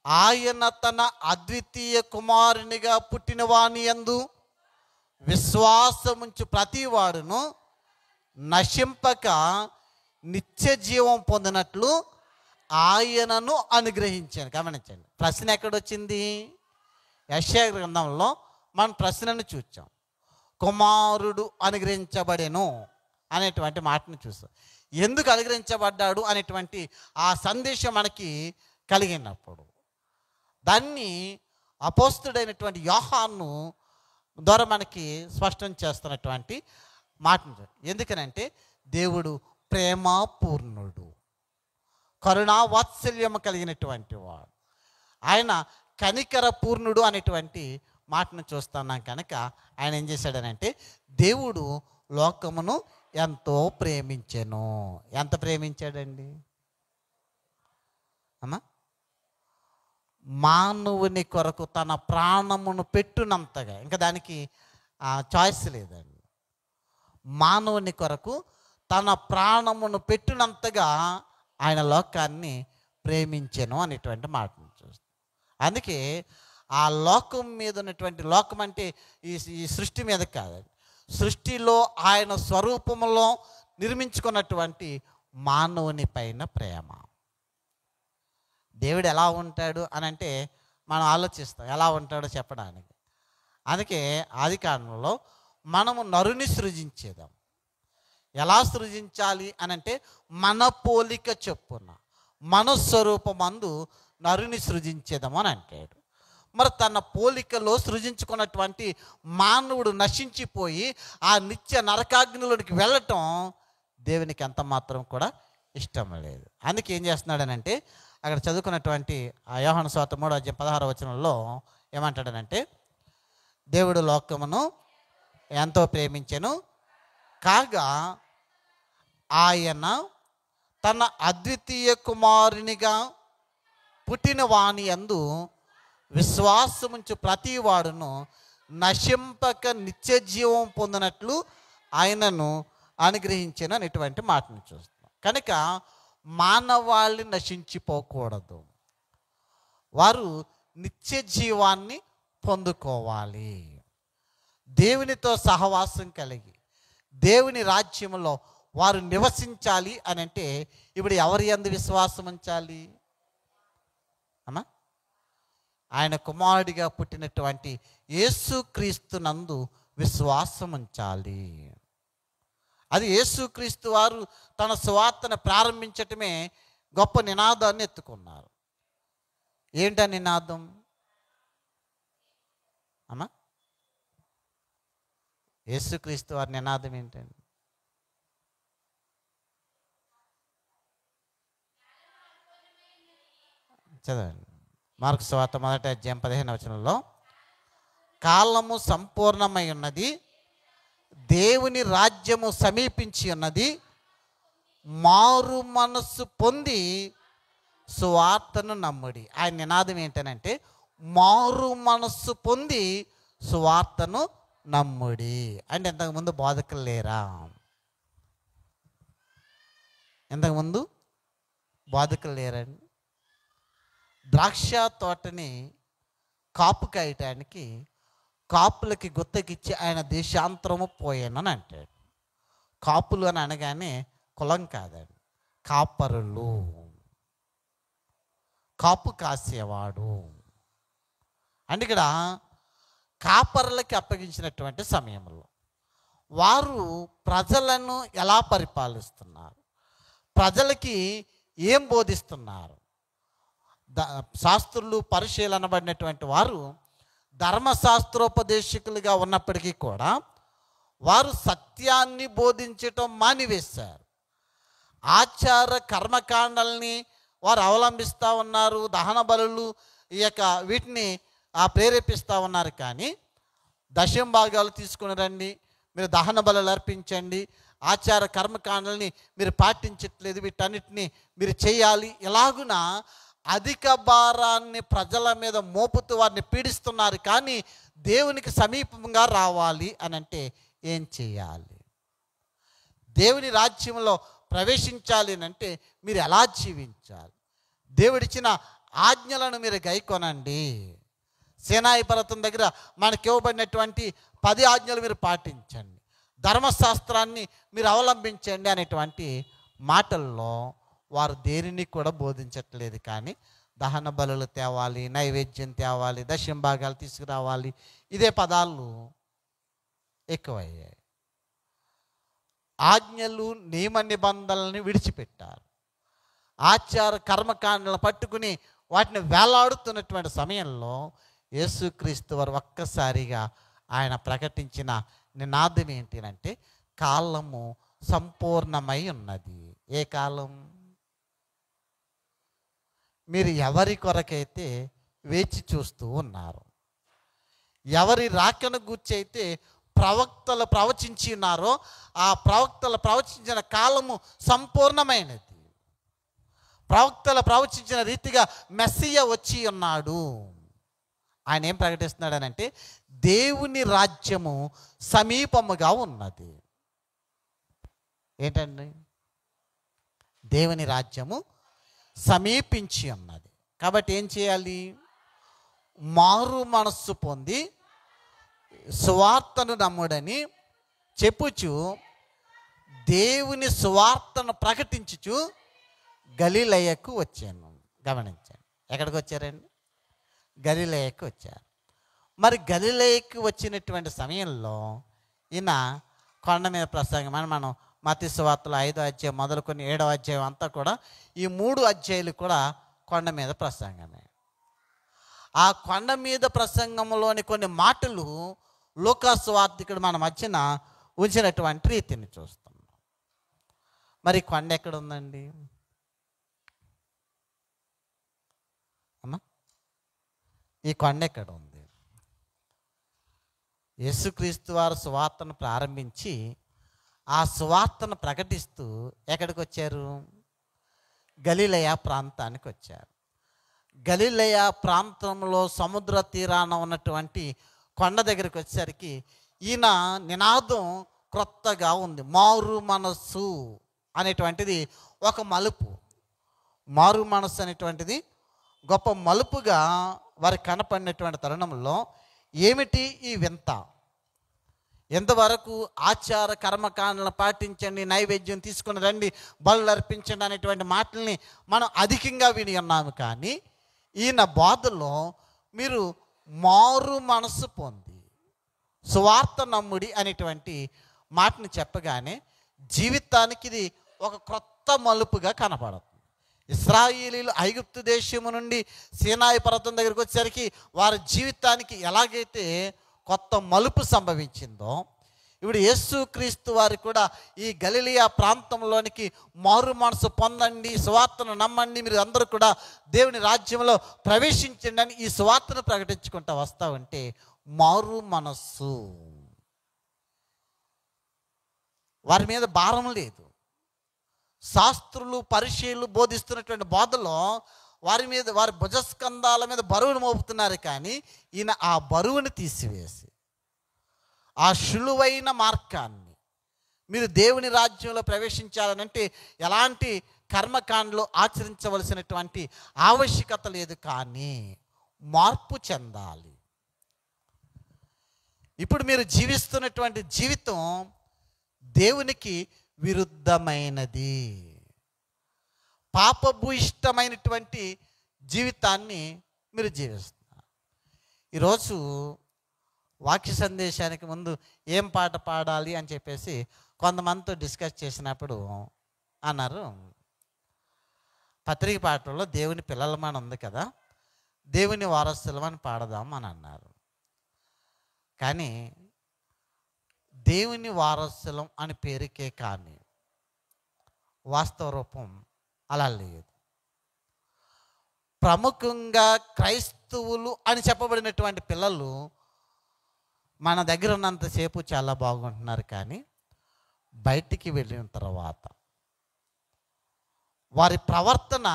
ఆయన తన అద్వితీయ కుమారునిగా పుట్టిన వాని యందు విశ్వాసముంచు ప్రతివాడును నశింపక నిత్య జీవం పొందినట్లు ఆయనను అనుగ్రహించాను. గమనించండి, ప్రశ్న ఎక్కడొచ్చింది? యెషయా గ్రంథంలో మనం ప్రశ్నను చూచాం. కుమారుడు అనుగ్రహించబడెను అనేటువంటి మాటను చూసాం. ఎందుకు అనుగ్రహించబడ్డాడు అనేటువంటి ఆ సందేశం మనకి కలిగినప్పుడు దాన్ని అపోస్తుడైనటువంటి యోహాను ద్వారా మనకి స్పష్టం చేస్తున్నటువంటి మాటను. ఎందుకనంటే దేవుడు ప్రేమపూర్ణుడు, కరుణా వాత్సల్యము కలిగినటువంటి వాడు, ఆయన కనికర పూర్ణుడు అనేటువంటి మాటను చూస్తున్నాం. కనుక ఆయన ఏం చేశాడనంటే దేవుడు లోకమును ఎంతో ప్రేమించెను. ఎంత ప్రేమించాడండి అమ్మా? మానవుని కొరకు తన ప్రాణమును పెట్టునంతగా, ఇంకా దానికి చాయిస్ లేదండి. మానవుని కొరకు తన ప్రాణమును పెట్టినంతగా ఆయన లోకాన్ని ప్రేమించెను అనేటువంటి మాటను చూస్తాం. అందుకే ఆ లోకం మీద ఉన్నటువంటి, లోకం అంటే ఈ సృష్టి మీద కాదండి, సృష్టిలో ఆయన స్వరూపంలో నిర్మించుకున్నటువంటి మానవుని పైన ప్రేమ. దేవుడు ఎలా ఉంటాడు అని అంటే మనం ఆలోచిస్తాం, ఎలా ఉంటాడో చెప్పడానికి. అందుకే ఆది కాలంలో మనము నరుని సృజించేదాం. ఎలా సృజించాలి అని అంటే మన పోలిక చొప్పున మన స్వరూపమందు నరుని సృజించేదాం అని అంటాడు. మరి తన పోలికలో సృజించుకున్నటువంటి మానవుడు నశించిపోయి ఆ నిత్య నరకాగ్నిలోనికి వెళ్ళటం దేవునికి ఎంత మాత్రం కూడా ఇష్టం లేదు. అందుకే ఏం చేస్తున్నాడనంటే అక్కడ చదువుకున్నటువంటి ఆ యోహాను సువార్త 3వ అధ్యాయం 16వ వచనంలో ఏమంటాడనంటే, దేవుడు లోకమును ఎంతో ప్రేమించెను కాగా ఆయన తన అద్వితీయ కుమారునిగా పుట్టిన వాని యందు విశ్వాసముంచు ప్రతివాడును నశింపక నిత్య జీవం పొందినట్లు ఆయనను అనుగ్రహించెను అనేటువంటి మాటను చూస్తాం. కనుక మానవాళి నశించిపోకూడదు, వారు నిత్య జీవాన్ని పొందుకోవాలి. దేవునితో సహవాసం కలిగి దేవుని రాజ్యంలో వారు నివసించాలి అని అంటే ఇప్పుడు ఎవరి యందు విశ్వాసం ఉంచాలి అమ్మా? ఆయన కుమారుడిగా పుట్టినటువంటి యేసుక్రీస్తునందు విశ్వాసం ఉంచాలి. అది యేసుక్రీస్తు వారు తన సువార్తను ప్రారంభించటమే గొప్ప నినాదాన్ని ఎత్తుకున్నారు. ఏంటా నినాదం అమ్మా? యేసుక్రీస్తు వారి నినాదం ఏంటండి? చదవండి. మార్కు సువార్త 1వ అధ్యాయం 15వ వచనంలో, కాలము సంపూర్ణమై ఉన్నది, దేవుని రాజ్యము సమీపించి ఉన్నది, మారు మనస్సు పొంది సువార్తను నమ్ముడి. ఆయన నినాదం ఏంటనంటే మారు మనస్సు పొంది సువార్తను నమ్ముడి. అంటే ఇంతకుముందు బోధకులు లేరా? ఇంతకుముందు బోధకులు లేరండి. ద్రాక్ష తోటని కాపు కాయటానికి కాపులకి గుత్తకిచ్చి ఆయన దేశాంతరము పోయానని అంటాడు. కాపులు అని అనగానే కులం కాదండి, కాపరులు, కాపు కాసేవాడు. అంటే ఇక్కడ కాపరులకి అప్పగించినటువంటి సమయంలో వారు ప్రజలను ఎలా పరిపాలిస్తున్నారు, ప్రజలకి ఏం బోధిస్తున్నారు? శాస్త్రులు పరిశీలన అనబడినటువంటి వారు ధర్మశాస్త్రోపదేశకులుగా ఉన్నప్పటికీ కూడా వారు సత్యాన్ని బోధించటం మానివేశారు. ఆచార కర్మకాండల్ని వారు అవలంబిస్తూ ఉన్నారు. దహన బలులు ఈ యొక్క వీటిని ప్రేరేపిస్తూ ఉన్నారు. కానీ దశమ భాగాలు తీసుకుని రండి, మీరు దహన బలులు అర్పించండి, ఆచార కర్మకాండల్ని మీరు పాటించట్లేదు, వీటన్నిటిని మీరు చేయాలి, ఇలాగున అధిక భారాన్ని ప్రజల మీద మోపుతూ వారిని పీడిస్తున్నారు. కానీ దేవునికి సమీపంగా రావాలి అని అంటే ఏం చేయాలి? దేవుని రాజ్యంలో ప్రవేశించాలి అంటే మీరు ఎలా జీవించాలి? దేవుడిచ్చిన ఆజ్ఞలను మీరు గైకొనండి. సీనాయి పర్వతం దగ్గర మనకి ఇవ్వబడినటువంటి 10 ఆజ్ఞలు మీరు పాటించండి, ధర్మశాస్త్రాన్ని మీరు అవలంబించండి అనేటువంటి మాటల్లో వారు దేనిని కూడా బోధించట్లేదు. కానీ దహన బలులు తేవాలి, నైవేద్యం తేవాలి, దశమ భాగాలు తీసుకురావాలి, ఇదే పదాలు ఎక్కువయ్యాయి. ఆజ్ఞలు నియమ నిబంధనలను విడిచిపెట్టారు. ఆచార కర్మకాండలను పట్టుకుని వాటిని వేలాడుతున్నటువంటి సమయంలో యేసుక్రీస్తు వారు ఒక్కసారిగా ఆయన ప్రకటించిన నినాదం ఏంటంటే కాలము సంపూర్ణమై ఉన్నది. ఏ కాలం? మీరు ఎవరి కొరకైతే వేచి చూస్తూ ఉన్నారు, ఎవరి రాకను గూర్చి అయితే ప్రవక్తలు ప్రవచించి ఉన్నారో ఆ ప్రవక్తలు ప్రవచించిన కాలము సంపూర్ణమైనది. ప్రవక్తలు ప్రవచించిన రీతిగా మెస్సియ వచ్చి ఉన్నాడు. ఆయన ఏం ప్రకటిస్తున్నాడనంటే దేవుని రాజ్యము సమీపముగా ఉన్నది. ఏంటండి? దేవుని రాజ్యము సమీపించి ఉన్నది. కాబట్టి ఏం చేయాలి? మారు మనస్సు పొంది సువార్తను నమ్ముడని చెప్పుచు దేవుని సువార్తను ప్రకటించుచు గలిలయకు వచ్చాను. గమనించండి, ఎక్కడికి వచ్చారండి? గలిలయకు వచ్చారు. మరి గలిలయకు వచ్చినటువంటి సమయంలో ఈయన కొండ మీద ప్రసంగం అని మనం మత్తయి సువార్తలో 5వ అధ్యాయం మొదలుకొని 7వ అధ్యాయం అంతా కూడా ఈ 3 అధ్యాయులు కూడా కొండ మీద ప్రసంగమే. ఆ కొండ మీద ప్రసంగంలోని కొన్ని మాటలు లూకాసు వార్తికుడు మన మధ్యన ఉంచినటువంటి రీతిని చూస్తున్నాం. మరి కొండ ఎక్కడ ఉందండి అమ్మా? ఈ కొండ ఎక్కడ ఉంది? యేసుక్రీస్తు వారు సువార్తను ప్రారంభించి ఆ సువార్తను ప్రకటిస్తూ ఎక్కడికి వచ్చారు? గలిలయ ప్రాంతానికి వచ్చారు. గలిలయ ప్రాంతంలో సముద్ర తీరాన ఉన్నటువంటి కొండ దగ్గరికి వచ్చేసరికి ఈయన నినాదం క్రొత్తగా ఉంది. మారు మనస్సు అనేటువంటిది ఒక మలుపు. మారు మనస్సు అనేటువంటిది గొప్ప మలుపుగా వారికి కనపడినటువంటి తరుణంలో ఏమిటి ఈ వింత? ఎంతవరకు ఆచార కర్మకాండలను పాటించండి, నైవేద్యం తీసుకుని రండి, బలులు అర్పించండి అనేటువంటి మాటల్ని మనం అధికంగా విని ఉన్నాము. కానీ ఈయన బోధలో మీరు మారు మనస్సు పొంది సువార్త నమ్ముడి అనేటువంటి మాటను చెప్పగానే జీవితానికి ఇది ఒక క్రొత్త మలుపుగా కనపడుతుంది. ఇశ్రాయేలీలు ఐగుప్తు దేశము నుండి సీనాయి పర్వతం దగ్గరికి వచ్చేసరికి వారి జీవితానికి ఎలాగైతే కొత్త మలుపు సంభవించిందో ఇప్పుడు యేసుక్రీస్తు వారు కూడా ఈ గలిలయ ప్రాంతంలోనికి మారు మనసు పొందండి, సువార్తను నమ్మండి, మీరు అందరూ కూడా దేవుని రాజ్యంలో ప్రవేశించండి అని ఈ సువార్తను ప్రకటించుకుంటూ వస్తూ ఉంటే మారు మనస్సు, వారి మీద భారం లేదు, శాస్త్రులు పరిచయులు బోధిస్తున్నటువంటి బోధలో వారి భుజస్కంధాల మీద బరువును మోపుతున్నారు. కానీ ఈయన ఆ బరువుని తీసివేసి ఆ సులువైన మార్గాన్ని, మీరు దేవుని రాజ్యంలో ప్రవేశించాలనంటే ఎలాంటి కర్మకాండలు ఆచరించవలసినటువంటి ఆవశ్యకత లేదు, కానీ మార్పు చెందాలి. ఇప్పుడు మీరు జీవిస్తున్నటువంటి జీవితం దేవునికి విరుద్ధమైనది, పాపభూయిష్టమైనటువంటి జీవితాన్ని మీరు జీవిస్తున్నారు. ఈరోజు వాక్య సందేశానికి ముందు ఏం పాట పాడాలి అని చెప్పేసి కొంతమందితో డిస్కస్ చేసినప్పుడు అన్నారు, పత్రిక పాటల్లో దేవుని పిల్లలమని ఉంది కదా, దేవుని వారసులమని పాడదాం అని అన్నారు. కానీ దేవుని వారసులం అని పేరుకే, కానీ వాస్తవ రూపం అలా లేదు. ప్రముఖంగా క్రైస్తవులు అని చెప్పబడినటువంటి పిల్లలు మన దగ్గర ఉన్నంతసేపు చాలా బాగుంటున్నారు, కానీ బయటికి వెళ్ళిన తర్వాత వారి ప్రవర్తన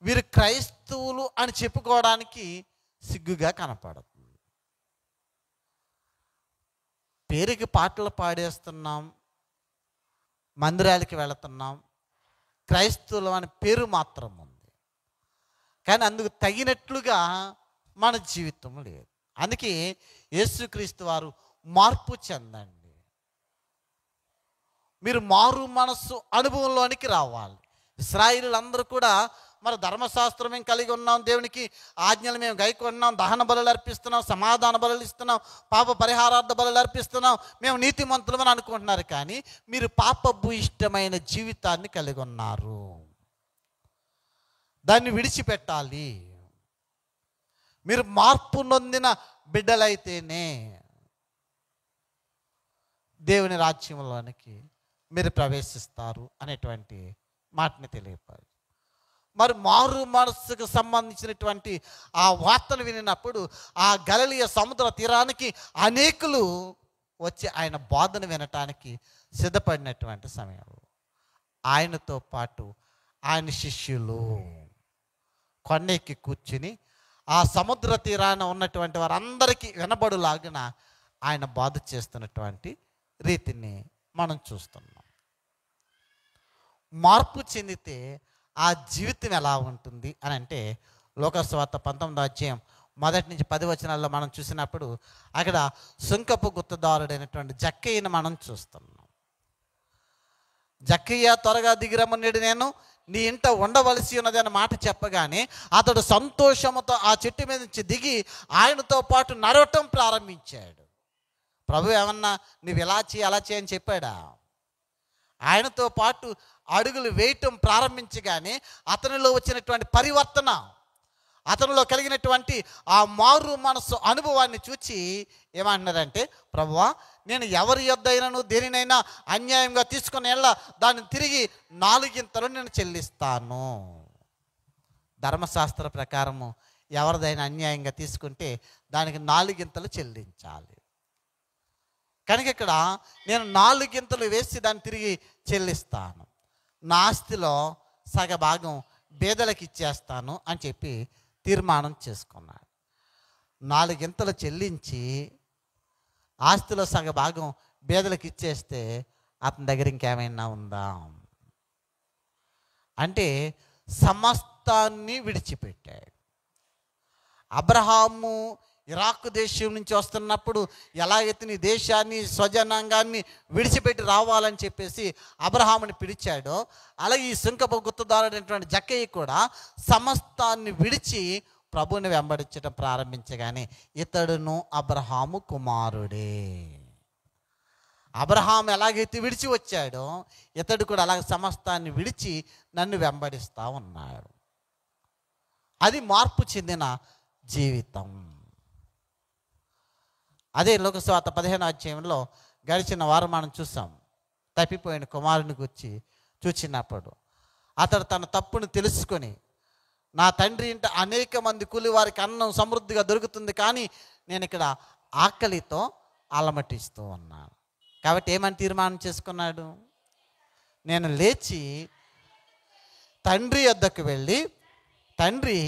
వీరు క్రైస్తవులు అని చెప్పుకోవడానికి సిగ్గుగా కనపడుతుంది. పేరుకి పాటలు పాడేస్తున్నాం, మందిరాలకి వెళుతున్నాం, క్రైస్తవులు అనే పేరు మాత్రం ఉంది, కానీ అందుకు తగినట్లుగా మన జీవితం లేదు. అందుకే యేసుక్రీస్తు వారు మార్పు చెందండి, మీరు మారు మనస్సు అనుభవంలోనికి రావాలి. ఇశ్రాయేలీయులందరూ కూడా మరి ధర్మశాస్త్రం మేము కలిగి ఉన్నాం, దేవునికి ఆజ్ఞలు మేము గైకొన్నాం, దహన బలులు అర్పిస్తున్నాం, సమాధాన బలులు ఇస్తున్నాం, పాప పరిహారార్థ బలులు అర్పిస్తున్నాం, మేము నీతిమంతులమని అనుకుంటున్నారు. కానీ మీరు పాపభూయిష్టమైన జీవితాన్ని కలిగి ఉన్నారు, దాన్ని విడిచిపెట్టాలి. మీరు మార్పు నొందిన బిడ్డలైతేనే దేవుని రాజ్యంలోనికి మీరు ప్రవేశిస్తారు అనేటువంటి మాటని తెలియపారు. మరి మారు మనస్సుకు సంబంధించినటువంటి ఆ వార్తను వినినప్పుడు ఆ గలిలయ సముద్ర తీరానికి అనేకులు వచ్చి ఆయన బోధన వినటానికి సిద్ధపడినటువంటి సమయంలో ఆయనతో పాటు ఆయన శిష్యులు కొండెక్కి కూర్చుని ఆ సముద్ర తీరాన ఉన్నటువంటి వారందరికీ వినబడులాగిన ఆయన బోధ చేస్తున్నటువంటి రీతిని మనం చూస్తున్నాం. మార్పు చెందితే ఆ జీవితం ఎలా ఉంటుంది అని అంటే, లోకసువార్త 19వ అధ్యాయం 1 నుంచి 10 వచనాల్లో మనం చూసినప్పుడు అక్కడ సుంకపు గుత్తదారుడైనటువంటి జక్కయ్యను మనం చూస్తున్నాం. జక్కయ్య త్వరగా దిగిరమ్మనేడు, నేను నీ ఇంట ఉండవలసి ఉన్నది అన్న మాట చెప్పగానే అతడు సంతోషముతో ఆ చెట్టు మీద నుంచి దిగి ఆయనతో పాటు నడవటం ప్రారంభించాడు. ప్రభు ఏమన్నా నువ్వు ఇలా చేయి అలా చేయని చెప్పాడా? ఆయనతో పాటు అడుగులు వేయటం ప్రారంభించగానే అతనిలో వచ్చినటువంటి పరివర్తన, అతనిలో కలిగినటువంటి ఆ మారు మనసు అనుభవాన్ని చూచి ఏమంటున్నారంటే, ప్రభువా నేను ఎవరి యొద్దైనను దేనినైనా అన్యాయంగా తీసుకుని వెళ్ళా దాన్ని తిరిగి 4 నేను చెల్లిస్తాను. ధర్మశాస్త్ర ప్రకారము ఎవరిదైనా అన్యాయంగా తీసుకుంటే దానికి 4 చెల్లించాలి. కనుక ఇక్కడ నేను 4 వేసి దాన్ని తిరిగి చెల్లిస్తాను, నా ఆస్తిలో సగభాగం బేదలకు ఇచ్చేస్తాను అని చెప్పి తీర్మానం చేసుకున్నాడు. 4 చెల్లించి ఆస్తిలో సగభాగం బేదలకు ఇచ్చేస్తే అతని దగ్గర ఇంకేమైనా ఉందా అంటే సమస్తాన్ని విడిచిపెట్టాడు. అబ్రహాము ఇరాక్ దేశం నుంచి వస్తున్నప్పుడు ఎలాగైతే నీ దేశాన్ని స్వజనాంగాన్ని విడిచిపెట్టి రావాలని చెప్పేసి అబ్రహాముని పిలిచాడో, అలాగే ఈ సుంకపు గుత్తదారుడైనటువంటి జక్కయ్య కూడా సమస్తాన్ని విడిచి ప్రభువుని వెంబడించడం ప్రారంభించగానే ఇతడును అబ్రహాము కుమారుడే. అబ్రహాం ఎలాగైతే విడిచి వచ్చాడో ఇతడు కూడా అలాగే సమస్తాన్ని విడిచి నన్ను వెంబడిస్తూ ఉన్నాడు. అది మార్పు చెందిన జీవితం. అదే లోకసువార్త 15వ అధ్యాయంలో గడిచిన వారం మనం చూసాం. తప్పిపోయిన కుమారుని గురించి చూచినప్పుడు అతడు తన తప్పును తెలుసుకొని, నా తండ్రి ఇంట అనేక మంది కూలి వారికి అన్నం సమృద్ధిగా దొరుకుతుంది, కానీ నేను ఇక్కడ ఆకలితో అలమటిస్తూ ఉన్నాను. కాబట్టి ఏమని తీర్మానం చేసుకున్నాడు? నేను లేచి తండ్రి యొద్దకు వెళ్ళి, తండ్రి,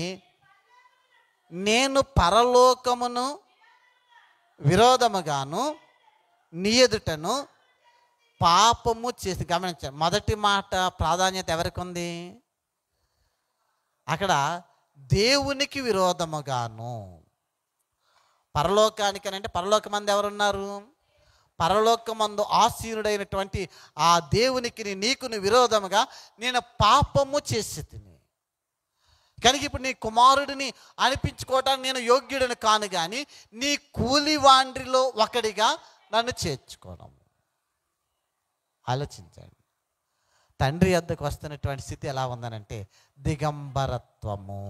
నేను పరలోకమును విరోధముగాను నీ ఎదుటను పాపము చేసి. గమనించాను, మొదటి మాట ప్రాధాన్యత ఎవరికి ఉంది? అక్కడ దేవునికి విరోధముగాను. పరలోకానికనంటే పరలోకమందు ఎవరున్నారు? పరలోకమందు ఆసీనుడైనటువంటి ఆ దేవునికి నీకుని విరోధముగా నేను పాపము చేసి తిని. కనుక ఇప్పుడు నీ కుమారుడిని అనిపించుకోవటానికి నేను యోగ్యుడిని కాను, కానీ నీ కూలివాండ్రిలో ఒకడిగా నన్ను చేర్చుకోవడం. ఆలోచించండి, తండ్రి వద్దకు వస్తున్నటువంటి స్థితి ఎలా ఉందనంటే దిగంబరత్వము.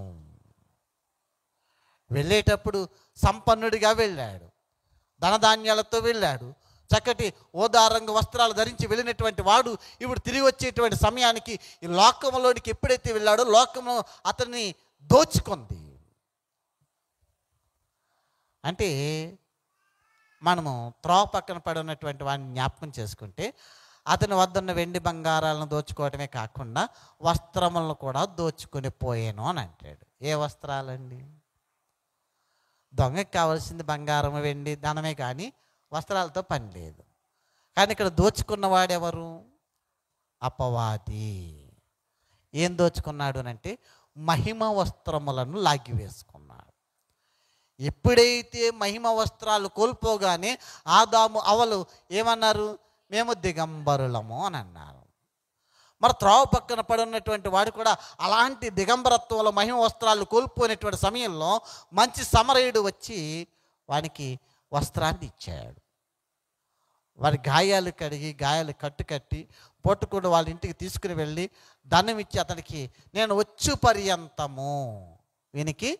వెళ్ళేటప్పుడు సంపన్నుడిగా వెళ్ళాడు, ధనధాన్యాలతో వెళ్ళాడు, చక్కటి ఓదారంగ వస్త్రాలు ధరించి వెళ్ళినటువంటి వాడు ఇప్పుడు తిరిగి వచ్చేటువంటి సమయానికి ఈ లోకంలోనికి ఎప్పుడైతే వెళ్ళాడో లోకము అతన్ని దోచుకుంది. అంటే మనము త్రోవ పక్కన పడి ఉన్నటువంటి వాడిని జ్ఞాపకం చేసుకుంటే అతని వద్ద ఉన్న వెండి బంగారాలను దోచుకోవటమే కాకుండా వస్త్రములను కూడా దోచుకొని పోయాను అని అంటాడు. ఏ వస్త్రాలండి? దొంగకి కావాల్సింది బంగారం, వెండి, ధనమే, కానీ వస్త్రాలతో పని లేదు. కానీ ఇక్కడ దోచుకున్నవాడెవరు? అపవాది. ఏం దోచుకున్నాడు అంటే మహిమ వస్త్రములను లాగివేసుకున్నాడు. ఎప్పుడైతే మహిమ వస్త్రాలు కోల్పోగానే ఆదాము అవలు ఏమన్నారు? మేము దిగంబరులము అని అన్నారు. మరి త్రోవ పక్కన పడి ఉన్నటువంటి వాడు కూడా అలాంటి దిగంబరత్వంలో మహిమ వస్త్రాలు కోల్పోయినటువంటి సమయంలో మంచి సమరయుడు వచ్చి వానికి వస్త్రాన్ని ఇచ్చాడు. వారి గాయాలు కడిగి గాయాలు కట్టి పొట్టుకుని వాళ్ళ ఇంటికి తీసుకుని వెళ్ళి ధనం ఇచ్చి అతనికి నేను వచ్చు పర్యంతము వీనికి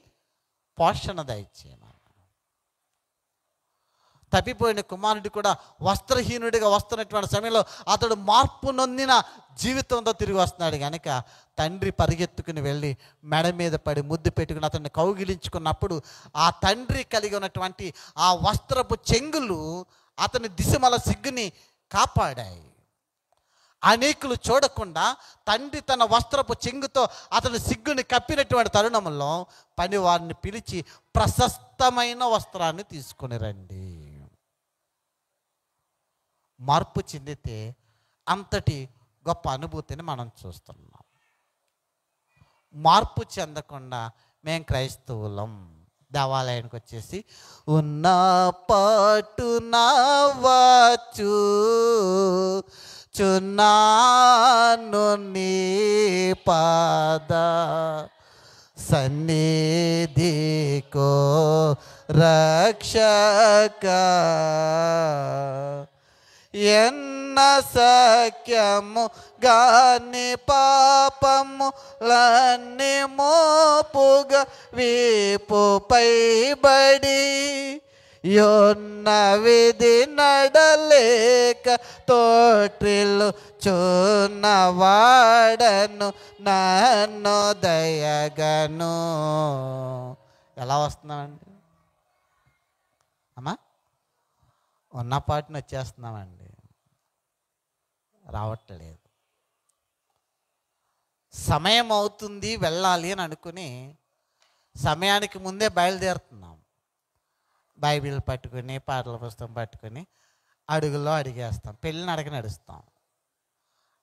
పోషణ దయచేయను. తప్పిపోయిన కుమారుడు కూడా వస్త్రహీనుడిగా వస్తున్నటువంటి సమయంలో అతడు మార్పు నొందిన జీవితంతో తిరిగి వస్తున్నాడు. కనుక తండ్రి పరిగెత్తుకుని వెళ్ళి మెడ మీద పడి ముద్దు పెట్టుకుని అతన్ని కౌగిలించుకున్నప్పుడు ఆ తండ్రి కలిగి ఉన్నటువంటి ఆ వస్త్రపు చెంగులు అతని దిశమల సిగ్గుని కాపాడాయి. అనేకులు చూడకుండా తండ్రి తన వస్త్రపు చెంగుతో అతని సిగ్గుని కప్పినటువంటి తరుణంలో పని వారిని పిలిచి ప్రశస్తమైన వస్త్రాన్ని తీసుకుని రండి. మార్పు చెందితే అంతటి గొప్ప అనుభూతిని మనం చూస్తున్నాం. మార్పు చెందకుండా మేము క్రైస్తవులం దేవాలయానికి వచ్చేసి ఉన్న పాటున వచ్చు చున్నాను నీ పాద సన్నిధికో రక్షక ఎన్న సఖ్యము గాని పాపము లన్ని మోపుగా వీపుపై బడి యొన్న విధి నడలేక తోట్రిల్లు చున్నవాడను నన్ను దయగను. ఎలా వస్తున్నామండి అమ్మా? ఉన్నపాటిని వచ్చేస్తున్నామండి, రావట్లేదు. సమయం అవుతుంది వెళ్ళాలి అని అనుకుని సమయానికి ముందే బయలుదేరుతున్నాం. బైబిల్ పట్టుకుని పాటల పుస్తకం పట్టుకుని అడుగుల్లో అడిగేస్తాం, పెళ్ళిని అడగ నడుస్తాం.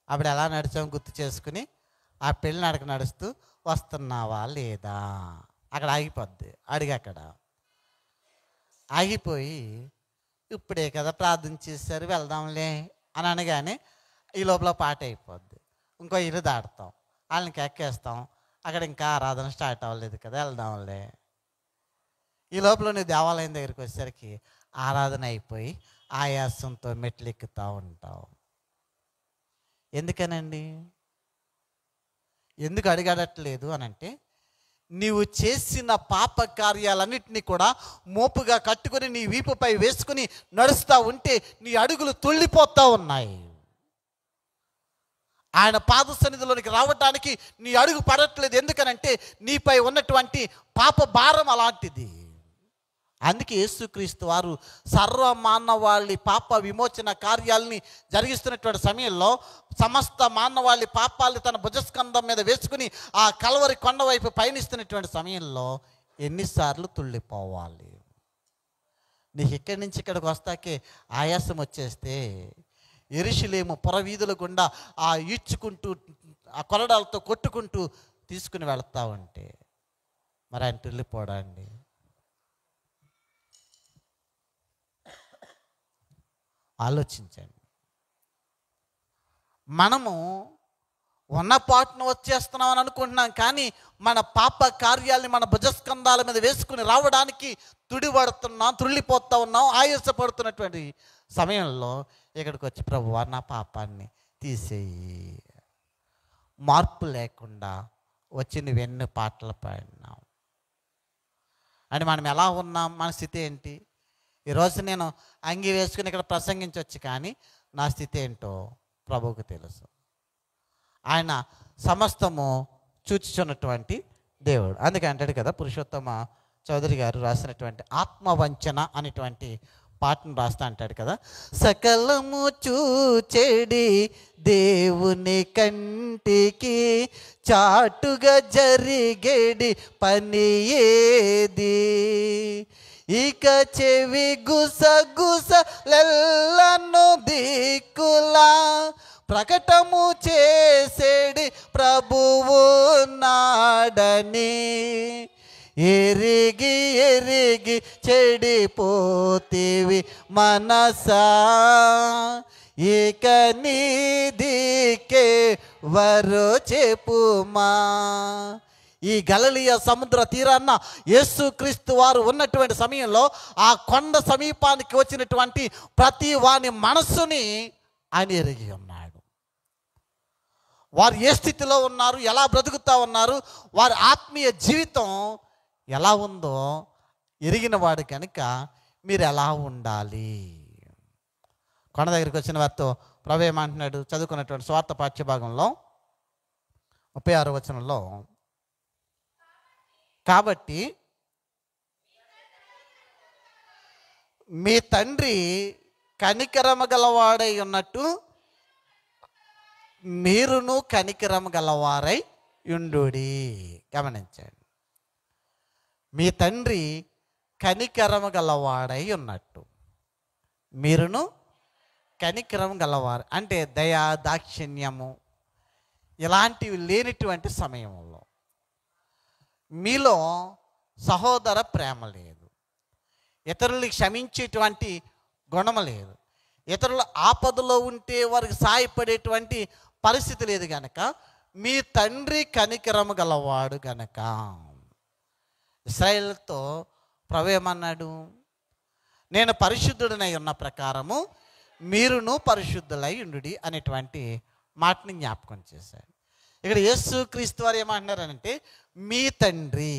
అప్పుడు ఎలా నడిచాం గుర్తు చేసుకుని ఆ పెళ్ళిని అడగ నడుస్తూ వస్తున్నావా లేదా అక్కడ ఆగిపోద్ది. అడిగి అక్కడ ఆగిపోయి ఇప్పుడే కదా ప్రార్థన చేశారు వెళ్దాంలే అని అనగానే ఈ లోపల పాట అయిపోద్ది. ఇంకో ఇల్లు దాటుతాం, వాళ్ళకి ఎక్కేస్తాం, అక్కడ ఇంకా ఆరాధన స్టార్ట్ అవ్వలేదు కదా వెళ్దాంలే. ఈ లోపల నువ్వు దేవాలయం దగ్గరికి వచ్చేసరికి ఆరాధన అయిపోయి ఆయాసంతో మెట్లు ఎక్కుతూ ఉంటావు. ఎందుకనండి? ఎందుకు అడిగడట్లేదు అని అంటే నీవు చేసిన పాప కార్యాలన్నింటినీ కూడా మోపుగా కట్టుకుని నీ వీపుపై వేసుకుని నడుస్తూ ఉంటే నీ అడుగులు తుళ్ళిపోతూ ఉన్నాయి. ఆయన పాద సన్నిధిలోనికి రావటానికి నీ అడుగు పడట్లేదు. ఎందుకనంటే నీపై ఉన్నటువంటి పాప భారం అలాంటిది. అందుకే యేసుక్రీస్తు వారు సర్వమానవాళి పాప విమోచన కార్యాలని జరిగిస్తున్నటువంటి సమయంలో సమస్త మానవాళి పాపాలని తన భుజస్కంధం మీద వేసుకుని ఆ కల్వరి కొండ వైపు పయనిస్తున్నటువంటి సమయంలో ఎన్నిసార్లు తుళ్ళిపోవాలి? నీకు ఇక్కడి నుంచి ఇక్కడికి వస్తాకే ఆయాసం వచ్చేస్తే యెరూషలేము పురవీధుల గుండా ఆ ఈడ్చుకుంటూ ఆ కొరడాలతో కొట్టుకుంటూ తీసుకుని వెళతా ఉంటే మరి ఆయన తుళ్ళిపోడా అండి? ఆలోచించండి. మనము ఉన్న పాటును వచ్చేస్తున్నాం అని అనుకుంటున్నాం, కానీ మన పాప కార్యాలని మన భుజస్కంధాల మీద వేసుకుని రావడానికి తుడిపడుతున్నాం, తుళ్ళిపోతూ ఉన్నాం, ఆయాసపడుతున్నటువంటి సమయంలో ఇక్కడికి వచ్చి ప్రభువా నా పాపాన్ని తీసేయి, మార్పు లేకుండా వచ్చి నువ్వెన్ని పాటలు పాడినావు అని మనం ఎలా ఉన్నాం? మన స్థితి ఏంటి? ఈరోజు నేను అంగి వేసుకుని ఇక్కడ ప్రసంగించవచ్చు, కానీ నా స్థితి ఏంటో ప్రభువుకు తెలుసు. ఆయన సమస్తము చూచుచున్నటువంటి దేవుడు. అందుకే అంటాడు కదా, పురుషోత్తమ చౌదరి గారు రాసినటువంటి ఆత్మవంచన అనేటువంటి పాటను రాస్తా అంటాడు కదా, సకలము చూచెడి దేవుని కంటికి చాటుగా జరిగేడి పని ఏది, ఇక చెవి గుసగుసలెల్లను దిక్కులా ప్రకటము చేసేడి ప్రభువు నాడని, ఎరిగి ఎరిగి చెడిపోతేవి మనసా, ఇక నీదికే వరు చెప్పుమా. ఈ గలిలయ సముద్ర తీరాన్న యేసుక్రీస్తు వారు ఉన్నటువంటి సమయంలో ఆ కొండ సమీపానికి వచ్చినటువంటి ప్రతి వాని మనస్సుని ఆయన ఎరిగి ఉన్నాడు. వారు ఏ స్థితిలో ఉన్నారు, ఎలా బ్రతుకుతూ ఉన్నారు, వారి ఆత్మీయ జీవితం ఎలా ఉందో ఎరిగిన వాడు కనుక మీరు ఎలా ఉండాలి. కొండ దగ్గరికి వచ్చిన వారితో ప్రభు ఏమంటున్నాడు? చదువుకున్నటువంటి స్వార్థ పాఠ్యభాగంలో 36వ వచనంలో, కాబట్టి మీ తండ్రి కనికరము గలవాడై ఉన్నట్టు మీరును కనికరము గలవారై యుండుడి. గమనించండి, మీ తండ్రి కనికరము గలవాడై ఉన్నట్టు మీరును కనికరము గలవారు. అంటే దయా దాక్షిణ్యము ఇలాంటివి లేనిటువంటి సమయంలో మీలో సహోదర ప్రేమ లేదు, ఇతరుల్ని క్షమించేటువంటి గుణం లేదు, ఇతరుల ఆపదలో ఉంటే వారికి సాయపడేటువంటి పరిస్థితి లేదు గనక మీ తండ్రి కనికరము గలవాడు గనక. ఇశ్రాయేలుతో ప్రభు ఏమన్నాడు? నేను పరిశుద్ధుడినై ఉన్న ప్రకారము మీరును పరిశుద్ధులై ఉండుడి అనేటువంటి మాటని జ్ఞాపకం చేశాడు. ఇక్కడ యేసుక్రీస్తు వారు ఏమంటున్నారంటే మీ తండ్రి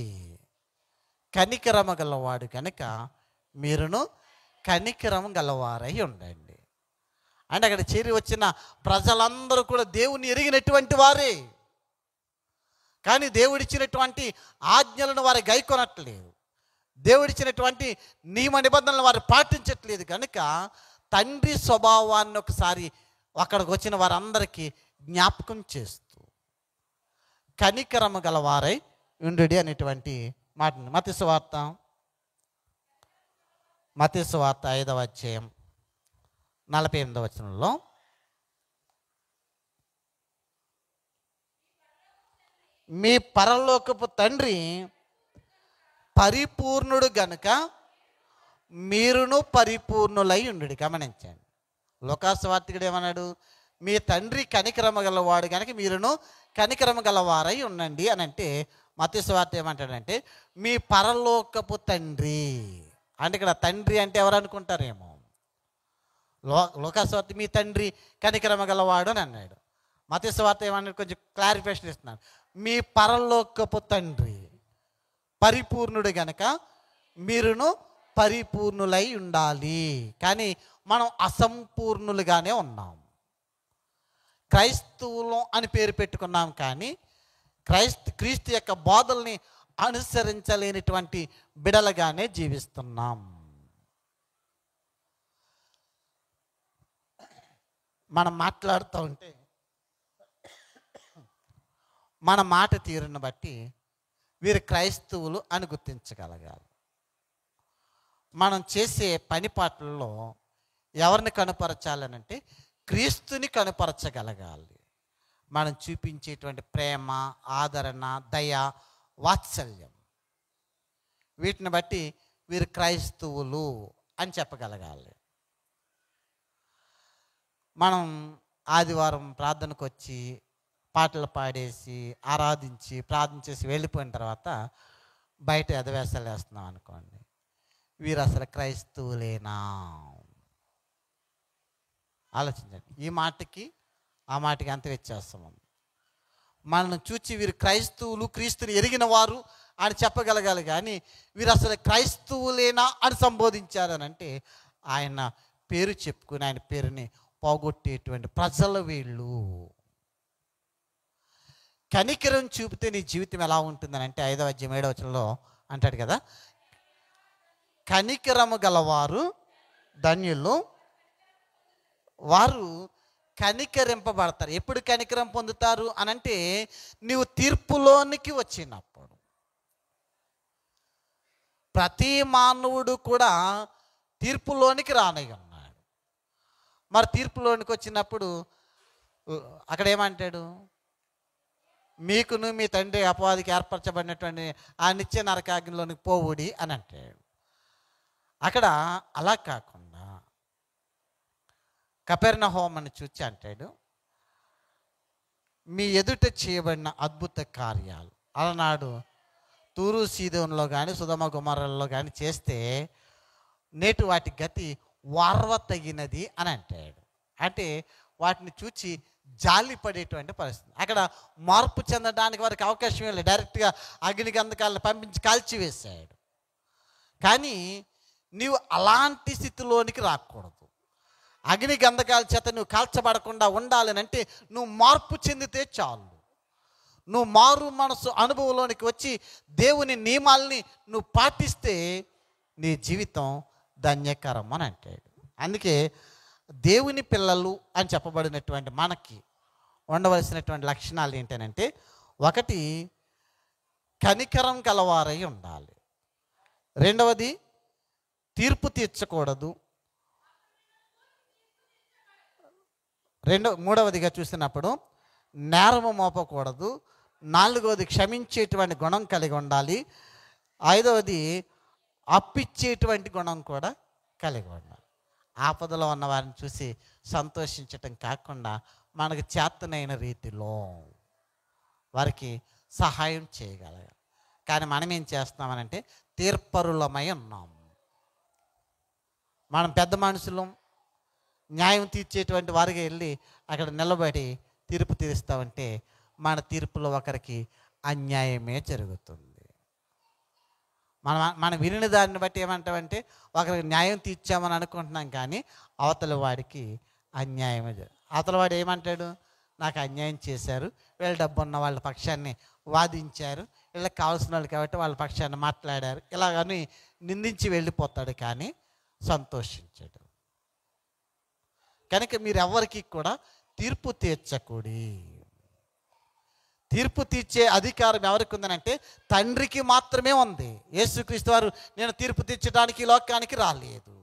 కనికరము గలవాడు కనుక మీరును కనికరము గలవారై ఉండండి. అంటే అక్కడ చేరి వచ్చిన ప్రజలందరూ కూడా దేవుని ఎరిగినటువంటి వారే, కానీ దేవుడిచ్చినటువంటి ఆజ్ఞలను వారు గైకొనట్లేదు, దేవుడిచ్చినటువంటి నియమ నిబంధనలు వారు పాటించట్లేదు. కనుక తండ్రి స్వభావాన్ని ఒకసారి అక్కడికి వచ్చిన వారందరికీ జ్ఞాపకం చేస్తూ కనికరము గలవారై ఉండుడి అనేటువంటి మాటని మత్తయి సువార్త 5వ అధ్యాయం 48వ వచనంలో, మీ పరలోకపు తండ్రి పరిపూర్ణుడు గనుక మీరును పరిపూర్ణులై ఉండుడి. గమనించండి, లోకాసువార్తికుడు ఏమన్నాడు? మీ తండ్రి కనికరమ గలవాడు కనుక మీరును కనికరమ గలవారై ఉండండి అని అంటే, మత్తయి సువార్త ఏమంటాడంటే మీ పరలోకపు తండ్రి. అంటే ఇక్కడ తండ్రి అంటే ఎవరు అనుకుంటారేమో, లోకాసువార్త మీ తండ్రి కనికరమ గలవాడు అని అన్నాడు. మత్తయి సువార్త ఏమన్నాడు? కొంచెం క్లారిఫికేషన్ ఇస్తున్నాడు. మీ పరలోకపు తండ్రి పరిపూర్ణుడు గనక మీరును పరిపూర్ణులై ఉండాలి. కానీ మనం అసంపూర్ణులుగానే ఉన్నాం. క్రైస్తవులం అని పేరు పెట్టుకున్నాం, కానీ క్రీస్తు యొక్క బోధల్ని అనుసరించలేనిటువంటి బిడలుగానే జీవిస్తున్నాం. మనం మాట్లాడుతూ ఉంటే మన మాట తీరును బట్టి వీరు క్రైస్తవులు అని గుర్తించగలగాలి. మనం చేసే పని పాటల్లో ఎవరిని కనుపరచాలనంటే క్రీస్తుని కనుపరచగలగాలి. మనం చూపించేటువంటి ప్రేమ, ఆదరణ, దయ, వాత్సల్యం, వీటిని బట్టి వీరు క్రైస్తవులు అని చెప్పగలగాలి. మనం ఆదివారం ప్రార్థనకు వచ్చి పాటలు పాడేసి ఆరాధించి ప్రార్థన చేసి వెళ్ళిపోయిన తర్వాత బయట ఎదవేసాలు వేస్తున్నాం అనుకోండి, వీరు అసలు క్రైస్తవులేనా? ఆలోచించండి. ఈ మాటకి ఆ మాటకి ఎంత వ్యత్యాసం ఉంది. మనల్ని చూచి వీరు క్రైస్తవులు, క్రీస్తుని ఎరిగిన వారు అని చెప్పగలగాలి. కానీ వీరు అసలు క్రైస్తవులేనా అని సంబోధించారని అంటే ఆయన పేరు చెప్పుకుని ఆయన పేరుని పోగొట్టేటువంటి ప్రజలు వీళ్ళు. కనికరం చూపితే నీ జీవితం ఎలా ఉంటుందని అంటే 5వ అధ్యాయం 7వ వచనంలో అంటాడు కదా, కనికరము గలవారు ధన్యులు, వారు కనికరింపబడతారు. ఎప్పుడు కనికరం పొందుతారు అనంటే నీవు తీర్పులోనికి వచ్చినప్పుడు. ప్రతి మానవుడు కూడా తీర్పులోనికి రానై ఉన్నాడు. మరి తీర్పులోనికి వచ్చినప్పుడు అక్కడ ఏమంటాడు? మీకును మీ తండ్రి అపవాదికి ఏర్పరచబడినటువంటి ఆ నిత్య నరకాగ్నిలోనికి పోవుడి అని అంటాడు. అక్కడ అలా కాకుండా కపెర్నహూము అని చూచి అంటాడు, మీ ఎదుట చేయబడిన అద్భుత కార్యాలు అలనాడు తూరు సీదోనులో కానీ సుధమ గుమర్రలో కానీ చేస్తే నేటి వాటి గతి వార్వ తగినది అని అంటాడు. అంటే వాటిని చూచి జాలి పడేటువంటి పరిస్థితి. అక్కడ మార్పు చెందడానికి వారికి అవకాశం లేదు. డైరెక్ట్గా అగ్ని గంధకాలను పంపించి కాల్చివేశాడు. కానీ నీవు అలాంటి స్థితిలోనికి రాకూడదు. అగ్ని గంధకాల చేత నువ్వు కాల్చబడకుండా ఉండాలని అంటే నువ్వు మార్పు చెందితే చాలు. నువ్వు మారు మనసు అనుభవంలోనికి వచ్చి దేవుని నియమాల్ని నువ్వు పాటిస్తే నీ జీవితం ధన్యకరం అని అంటాడు. అందుకే దేవుని పిల్లలు అని చెప్పబడినటువంటి మనకి ఉండవలసినటువంటి లక్షణాలు ఏంటనంటే, ఒకటి కనికరం గలవారై ఉండాలి. రెండవది తీర్పు తీర్చకూడదు. మూడవదిగా చూసినప్పుడు నేరము మోపకూడదు. నాలుగవది క్షమించేటువంటి గుణం కలిగి ఉండాలి. ఐదవది అప్పిచ్చేటువంటి గుణం కూడా కలిగి ఉండాలి. ఆపదలో ఉన్న వారిని చూసి సంతోషించటం కాకుండా మనకు చేతనైన రీతిలో వారికి సహాయం చేయగలగాలి. కానీ మనం ఏం చేస్తున్నామనంటే తీర్పరులమై ఉన్నాం. మనం పెద్ద మనుషులం, న్యాయం తీర్చేటువంటి వారికి వెళ్ళి అక్కడ నిలబడి తీర్పు తీరుస్తామంటే మన తీర్పులో ఒకరికి అన్యాయమే జరుగుతుంది. మనం విని దాన్ని బట్టి ఏమంటామంటే ఒకరికి న్యాయం తీర్చామని అనుకుంటున్నాం, కానీ అవతల వాడికి అన్యాయమే అవతల వాడు ఏమంటాడు? నాకు అన్యాయం చేశారు, వీళ్ళ డబ్బు ఉన్న వాళ్ళ పక్షాన్ని వాదించారు, వీళ్ళకి కావాల్సిన వాళ్ళు కాబట్టి వాళ్ళ పక్షాన్ని మాట్లాడారు, ఇలాగని నిందించి వెళ్ళిపోతాడు, కానీ సంతోషించాడు. కనుక మీరు ఎవరికి కూడా తీర్పు తీర్చకూడి. తీర్పు తీర్చే అధికారం ఎవరికి ఉందనంటే తండ్రికి మాత్రమే ఉంది. యేసుక్రీస్తు వారు నేను తీర్పు తీర్చడానికి ఈ లోకానికి రాలేదు.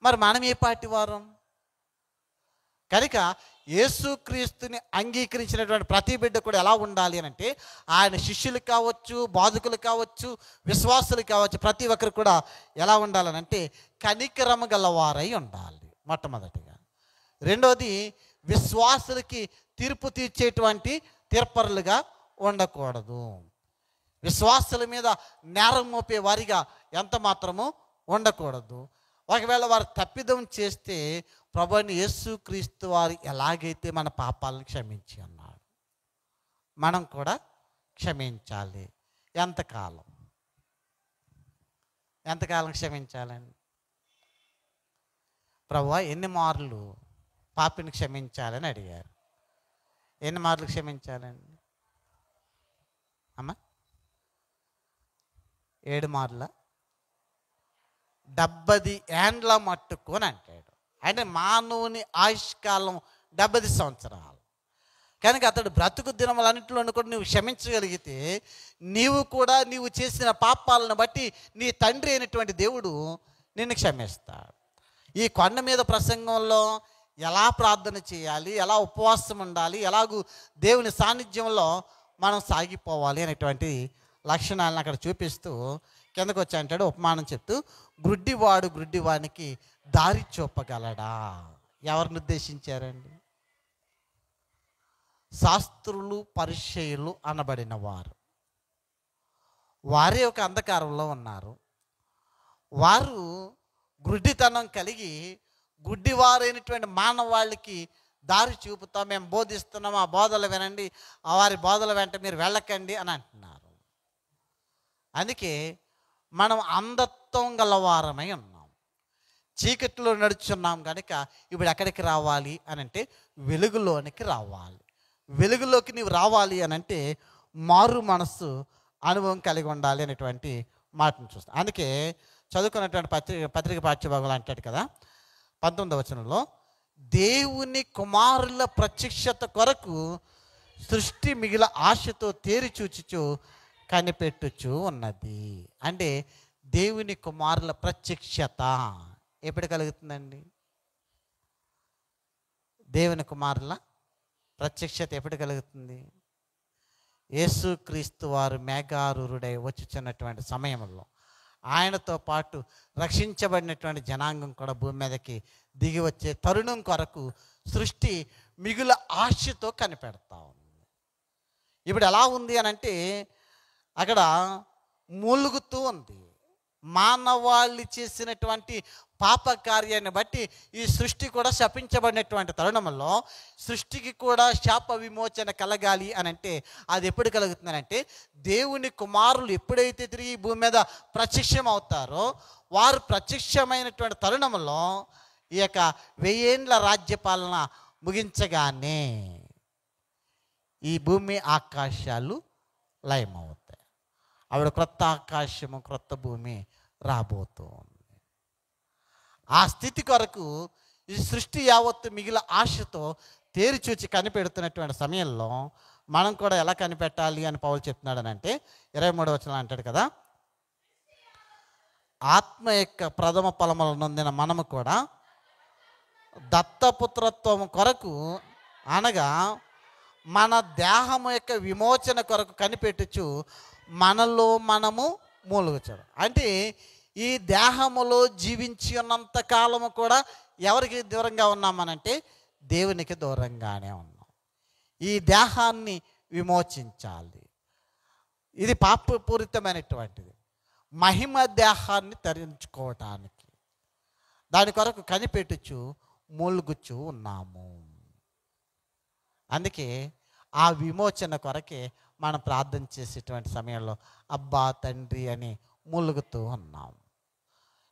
మరి మనం ఏ పార్టీ వారం? కనుక యేసుక్రీస్తుని అంగీకరించినటువంటి ప్రతి బిడ్డ కూడా ఎలా ఉండాలి అని అంటే ఆయన శిష్యులు కావచ్చు, బాధకులు కావచ్చు, విశ్వాసులు కావచ్చు, ప్రతి ఒక్కరు కూడా ఎలా ఉండాలనంటే కనికరము గలవారై ఉండాలి మొట్టమొదటిగా. రెండోది విశ్వాసులకి తీర్పు తీర్చేటువంటి తీర్పరులుగా ఉండకూడదు. విశ్వాసుల మీద నేరం మోపే వారిగా ఎంత మాత్రము ఉండకూడదు. ఒకవేళ వారు తప్పిదం చేస్తే ప్రభువైన యేసుక్రీస్తు వారు ఎలాగైతే మన పాపాలను క్షమించి అన్నాడు, మనం కూడా క్షమించాలి. ఎంతకాలం క్షమించాలండి? ప్రభువా ఎన్ని మార్లు పాపిని క్షమించాలని అడిగారు. ఎన్ని మార్లు క్షమించాలండి అమ్మా? ఏడు మార్ల 70 ఏండ్ల మట్టుకు అని అంటాడు. అంటే మానవుని ఆయుష్కాలం 70 సంవత్సరాలు. కనుక అతడు బ్రతుకు దినములన్నింటిలోనూ కూడా నువ్వు క్షమించగలిగితే నీవు చేసిన పాపాలను బట్టి నీ తండ్రి అయినటువంటి దేవుడు నిన్ను క్షమిస్తాడు. ఈ కొండ మీద ప్రసంగంలో ఎలా ప్రార్థన చేయాలి, ఎలా ఉపవాసం ఉండాలి, ఎలాగూ దేవుని సాన్నిధ్యంలో మనం సాగిపోవాలి అనేటువంటి లక్షణాలను అక్కడ చూపిస్తూ కిందకు వచ్చి అంటాడు, ఉపమానం చెప్తూ, గ్రుడ్డివానికి దారి చూపగలడా. ఎవరిని ఉద్దేశించారండి? శాస్త్రులు, పరిసయ్యులు అనబడిన వారు. వారే ఒక అంధకారంలో ఉన్నారు. వారు గుడ్డితనం కలిగి గుడ్డివారైనటువంటి మానవాళికి దారి చూపుతాం, మేము బోధిస్తున్నాం, ఆ బోధలు వినండి, ఆ వారి బోధల వెంట మీరు వెళ్ళకండి అని అంటున్నారు. అందుకే మనం అంధత్వం గలవారమై ఉన్నాం, చీకట్లో నడుచున్నాం. కనుక ఇప్పుడు ఎక్కడికి రావాలి అని అంటే వెలుగులోనికి రావాలి. వెలుగులోకి నీవు రావాలి అని అంటే మారు మనస్సు అనుభవం కలిగి ఉండాలి అనేటువంటి మాటను చూస్తాం. అందుకే చదువుకున్నటువంటి పత్రిక పాఠ్యభాగంలో అంటాడు కదా 19వ వచనంలో, దేవుని కుమారుల ప్రత్యక్షత కొరకు సృష్టి మిగిల ఆశతో తేరి చూచుచు కనిపెట్టుచు ఉన్నది. అంటే దేవుని కుమారుల ప్రత్యక్షత ఎప్పుడు కలుగుతుందండి? దేవుని కుమారుల ప్రత్యక్షత ఎప్పుడు కలుగుతుంది? యేసుక్రీస్తు వారు మేఘారూఢుడై వచ్చుచున్నటువంటి సమయంలో ఆయనతో పాటు రక్షించబడినటువంటి జనాంగం కూడా భూమి మీదకి దిగి వచ్చే తరుణం కొరకు సృష్టి మిగుల ఆశతో కనిపెడతా ఉంది. ఇప్పుడు ఎలా ఉంది అని అంటే అక్కడ మూలుగుతూ ఉంది. మానవాళి చేసినటువంటి పాప కార్యాన్ని బట్టి ఈ సృష్టి కూడా శపించబడినటువంటి తరుణంలో సృష్టికి కూడా శాప విమోచన కలగాలి అని అంటే అది ఎప్పుడు కలుగుతుందనంటే దేవుని కుమారులు ఎప్పుడైతే తిరిగి భూమి మీద ప్రత్యక్షం అవుతారో వారు ప్రత్యక్షమైనటువంటి తరుణంలో ఈ యొక్క 1000 ఏండ్ల రాజ్యపాలన ముగించగానే ఈ భూమి ఆకాశాలు లయమవుతాయి. ఆవిడ క్రొత్త ఆకాశము క్రొత్త భూమి రాబోతుంది. ఆ స్థితి కొరకు ఈ సృష్టి యావత్తు మిగిలిన ఆశతో తేరి చూచి కనిపెడుతున్నటువంటి సమయంలో మనం కూడా ఎలా కనిపెట్టాలి అని పౌలు చెప్తున్నాడు అంటే 23వ వచనంలో అంటాడు కదా, ఆత్మ యొక్క ప్రథమ ఫలములు నొందిన మనము కూడా దత్తపుత్రత్వము కొరకు అనగా మన దేహము యొక్క విమోచన కొరకు కనిపెట్టుచు మనలో మనము మూలుగుచారు. అంటే ఈ దేహములో జీవించి ఉన్నంత కాలము కూడా ఎవరికి దూరంగా ఉన్నామనంటే దేవునికి దూరంగానే ఉన్నాం. ఈ దేహాన్ని విమోచించాలి. ఇది పాపపూరితమైనటువంటిది. మహిమ దేహాన్ని ధరించుకోవటానికి దాని కొరకు కనిపెట్టుచు మూలుగుచు ఉన్నాము. అందుకే ఆ విమోచన కొరకే మనం ప్రార్థన చేసేటువంటి సమయంలో అబ్బా తండ్రి అని మూలుగుతూ ఉన్నాం.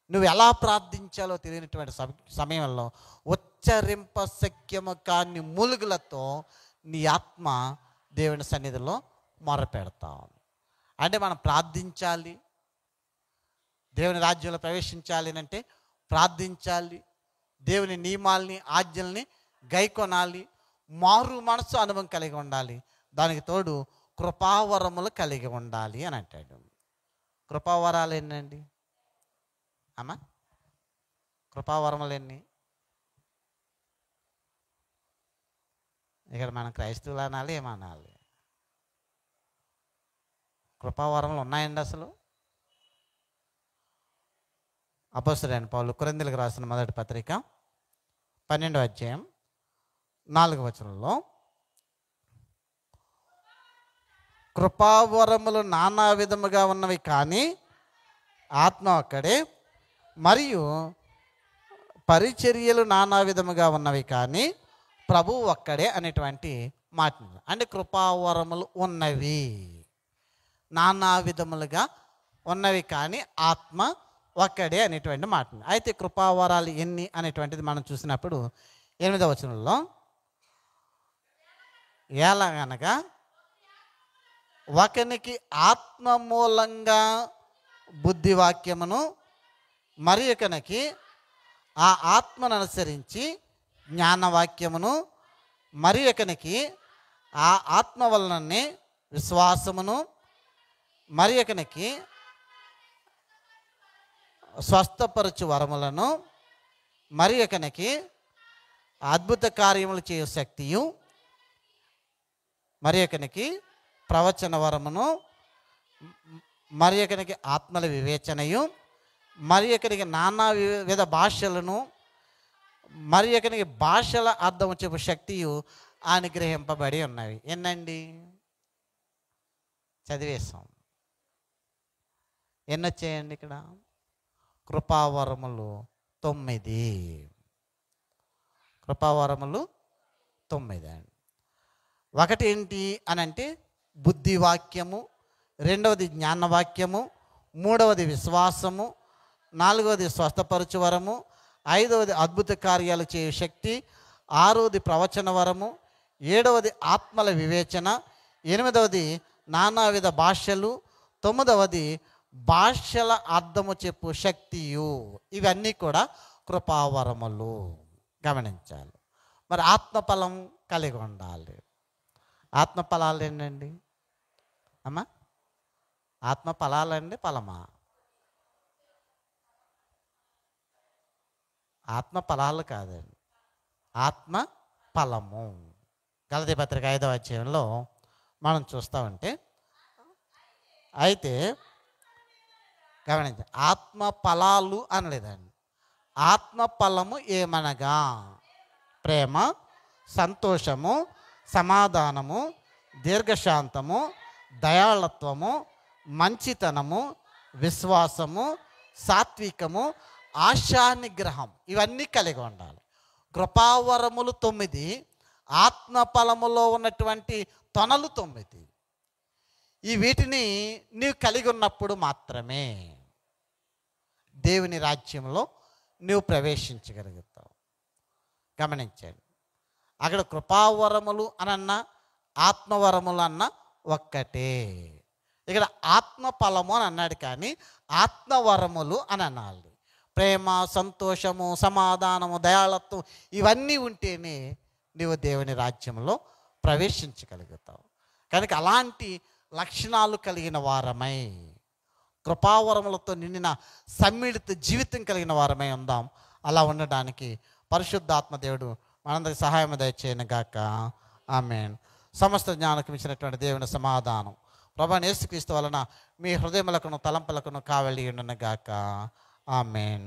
నువ్వు ఎలా ప్రార్థించాలో తెలియనటువంటి సమయంలో ఉచ్చరింప శక్యము కాని మూలుగులతో నీ ఆత్మ దేవుని సన్నిధిలో మొరపెడతాం. అంటే మనం ప్రార్థించాలి, దేవుని రాజ్యంలో ప్రవేశించాలి అంటే ప్రార్థించాలి, దేవుని నియమాల్ని ఆజ్ఞల్ని గైకొనాలి, మారు మనసు అనుభవం కలిగి ఉండాలి, దానికి తోడు కృపావరములు కలిగి ఉండాలి అని అంటాడు. కృపావరాలు ఎన్నండి అమ్మా? కృపావరములు ఎన్ని? ఇక్కడ మనం క్రైస్తవులు అనాలి ఏమనాలి? కృపావరములు ఉన్నాయండి అసలు? అపోస్తలుడైన పౌలు కొరింథీయులకు రాసిన మొదటి పత్రిక 12వ అధ్యాయం 4వ వచనంలో, కృపావరములు నానా విధముగా ఉన్నవి కానీ ఆత్మ ఒక్కడే, మరియు పరిచర్యలు నానా విధముగా ఉన్నవి కానీ ప్రభువు ఒక్కడే అనేటువంటి మాట. అంటే కృపావరములు ఉన్నవి, నానా విధములుగా ఉన్నవి కానీ ఆత్మ ఒక్కడే అనేటువంటి మాట. అయితే కృపావరాలు ఎన్ని అనేటువంటిది మనం చూసినప్పుడు 8వ వచనంలో, ఎలాగనగా ఒకనికి ఆత్మ మూలంగా బుద్ధివాక్యమును మరి యొక్కనికి ఆ ఆత్మను అనుసరించి జ్ఞానవాక్యమును మరి యొక్కనికి ఆ ఆత్మ వలననే విశ్వాసమును మరి యొక్కనికి స్వస్థపరచు వరములను మరి యొక్కనికి అద్భుత కార్యములు చేయు శక్తియు మరి యొక్కనికి ప్రవచన వరమును మరి యొక్కనికి ఆత్మల వివేచనయు మరి యొక్కనికి నానా వివిధ భాషలను మరి యొక్కనికి భాషల అర్థం చెప్పు శక్తియు అనుగ్రహింపబడి ఉన్నవి. ఎన్నండి చదివేశాం. ఎన్నొచ్చాయండి ఇక్కడ? కృపావరములు 9. కృపావరములు 9 అండి. ఒకటి ఏంటి అని అంటే బుద్ధివాక్యము, రెండవది జ్ఞానవాక్యము, మూడవది విశ్వాసము, నాలుగవది స్వస్థపరచు వరము, ఐదవది అద్భుత కార్యాలు చేయు శక్తి, ఆరవది ప్రవచన వరము, ఏడవది ఆత్మల వివేచన, ఎనిమిదవది నానావిధ భాషలు, తొమ్మిదవది భాషల అర్థము చెప్పు శక్తియు. ఇవన్నీ కూడా కృపావరములు. గమనించాలి. మరి ఆత్మఫలం కలిగి ఉండాలి. ఆత్మఫలాలు ఏంటండి అమ్మా? ఆత్మఫలాలండి ఫలమా? ఆత్మ ఫలాలు కాదండి, ఆత్మ ఫలము. గలతీ పత్రిక 5వ అధ్యాయంలో మనం చూస్తామంటే, అయితే గమనించండి, ఆత్మ ఫలాలు అనలేదండి. ఆత్మ ఫలము ఏమనగా ప్రేమ, సంతోషము, సమాధానము, దీర్ఘశాంతము, దయాళత్వము, మంచితనము, విశ్వాసము, సాత్వికము, ఆశానిగ్రహం. ఇవన్నీ కలిగి ఉండాలి. కృపావరములు 9, ఆత్మఫలములో ఉన్నటువంటి తొనలు 9. ఈ వీటిని నీవు కలిగి ఉన్నప్పుడు మాత్రమే దేవుని రాజ్యంలో నీవు ప్రవేశించగలుగుతావు. గమనించండి, అక్కడ కృపావరములు అనన్నా ఆత్మవరములు అన్న ఒక్కటే. ఇక్కడ ఆత్మఫలము అని అన్నాడు, కానీ ఆత్మవరములు అని అనాలి. ప్రేమ, సంతోషము, సమాధానము, దయాళత్వం ఇవన్నీ ఉంటేనే నీవు దేవుని రాజ్యంలో ప్రవేశించగలుగుతావు. కనుక అలాంటి లక్షణాలు కలిగిన వారమై, కృపావరములతో నిండిన సమ్మిళిత జీవితం కలిగిన వారమై ఉందాం. అలా ఉండడానికి పరిశుద్ధాత్మ దేవుడు మనందరికి సహాయం దయచేయను గాక. ఆమేన్. సమస్త జ్ఞానకు మించినటువంటి దేవుని సమాధానం ప్రభువైన యేసుక్రీస్తు వలన మీ హృదయములకును తలంపులకును కావలి ఉండును గాక. ఆమేన్.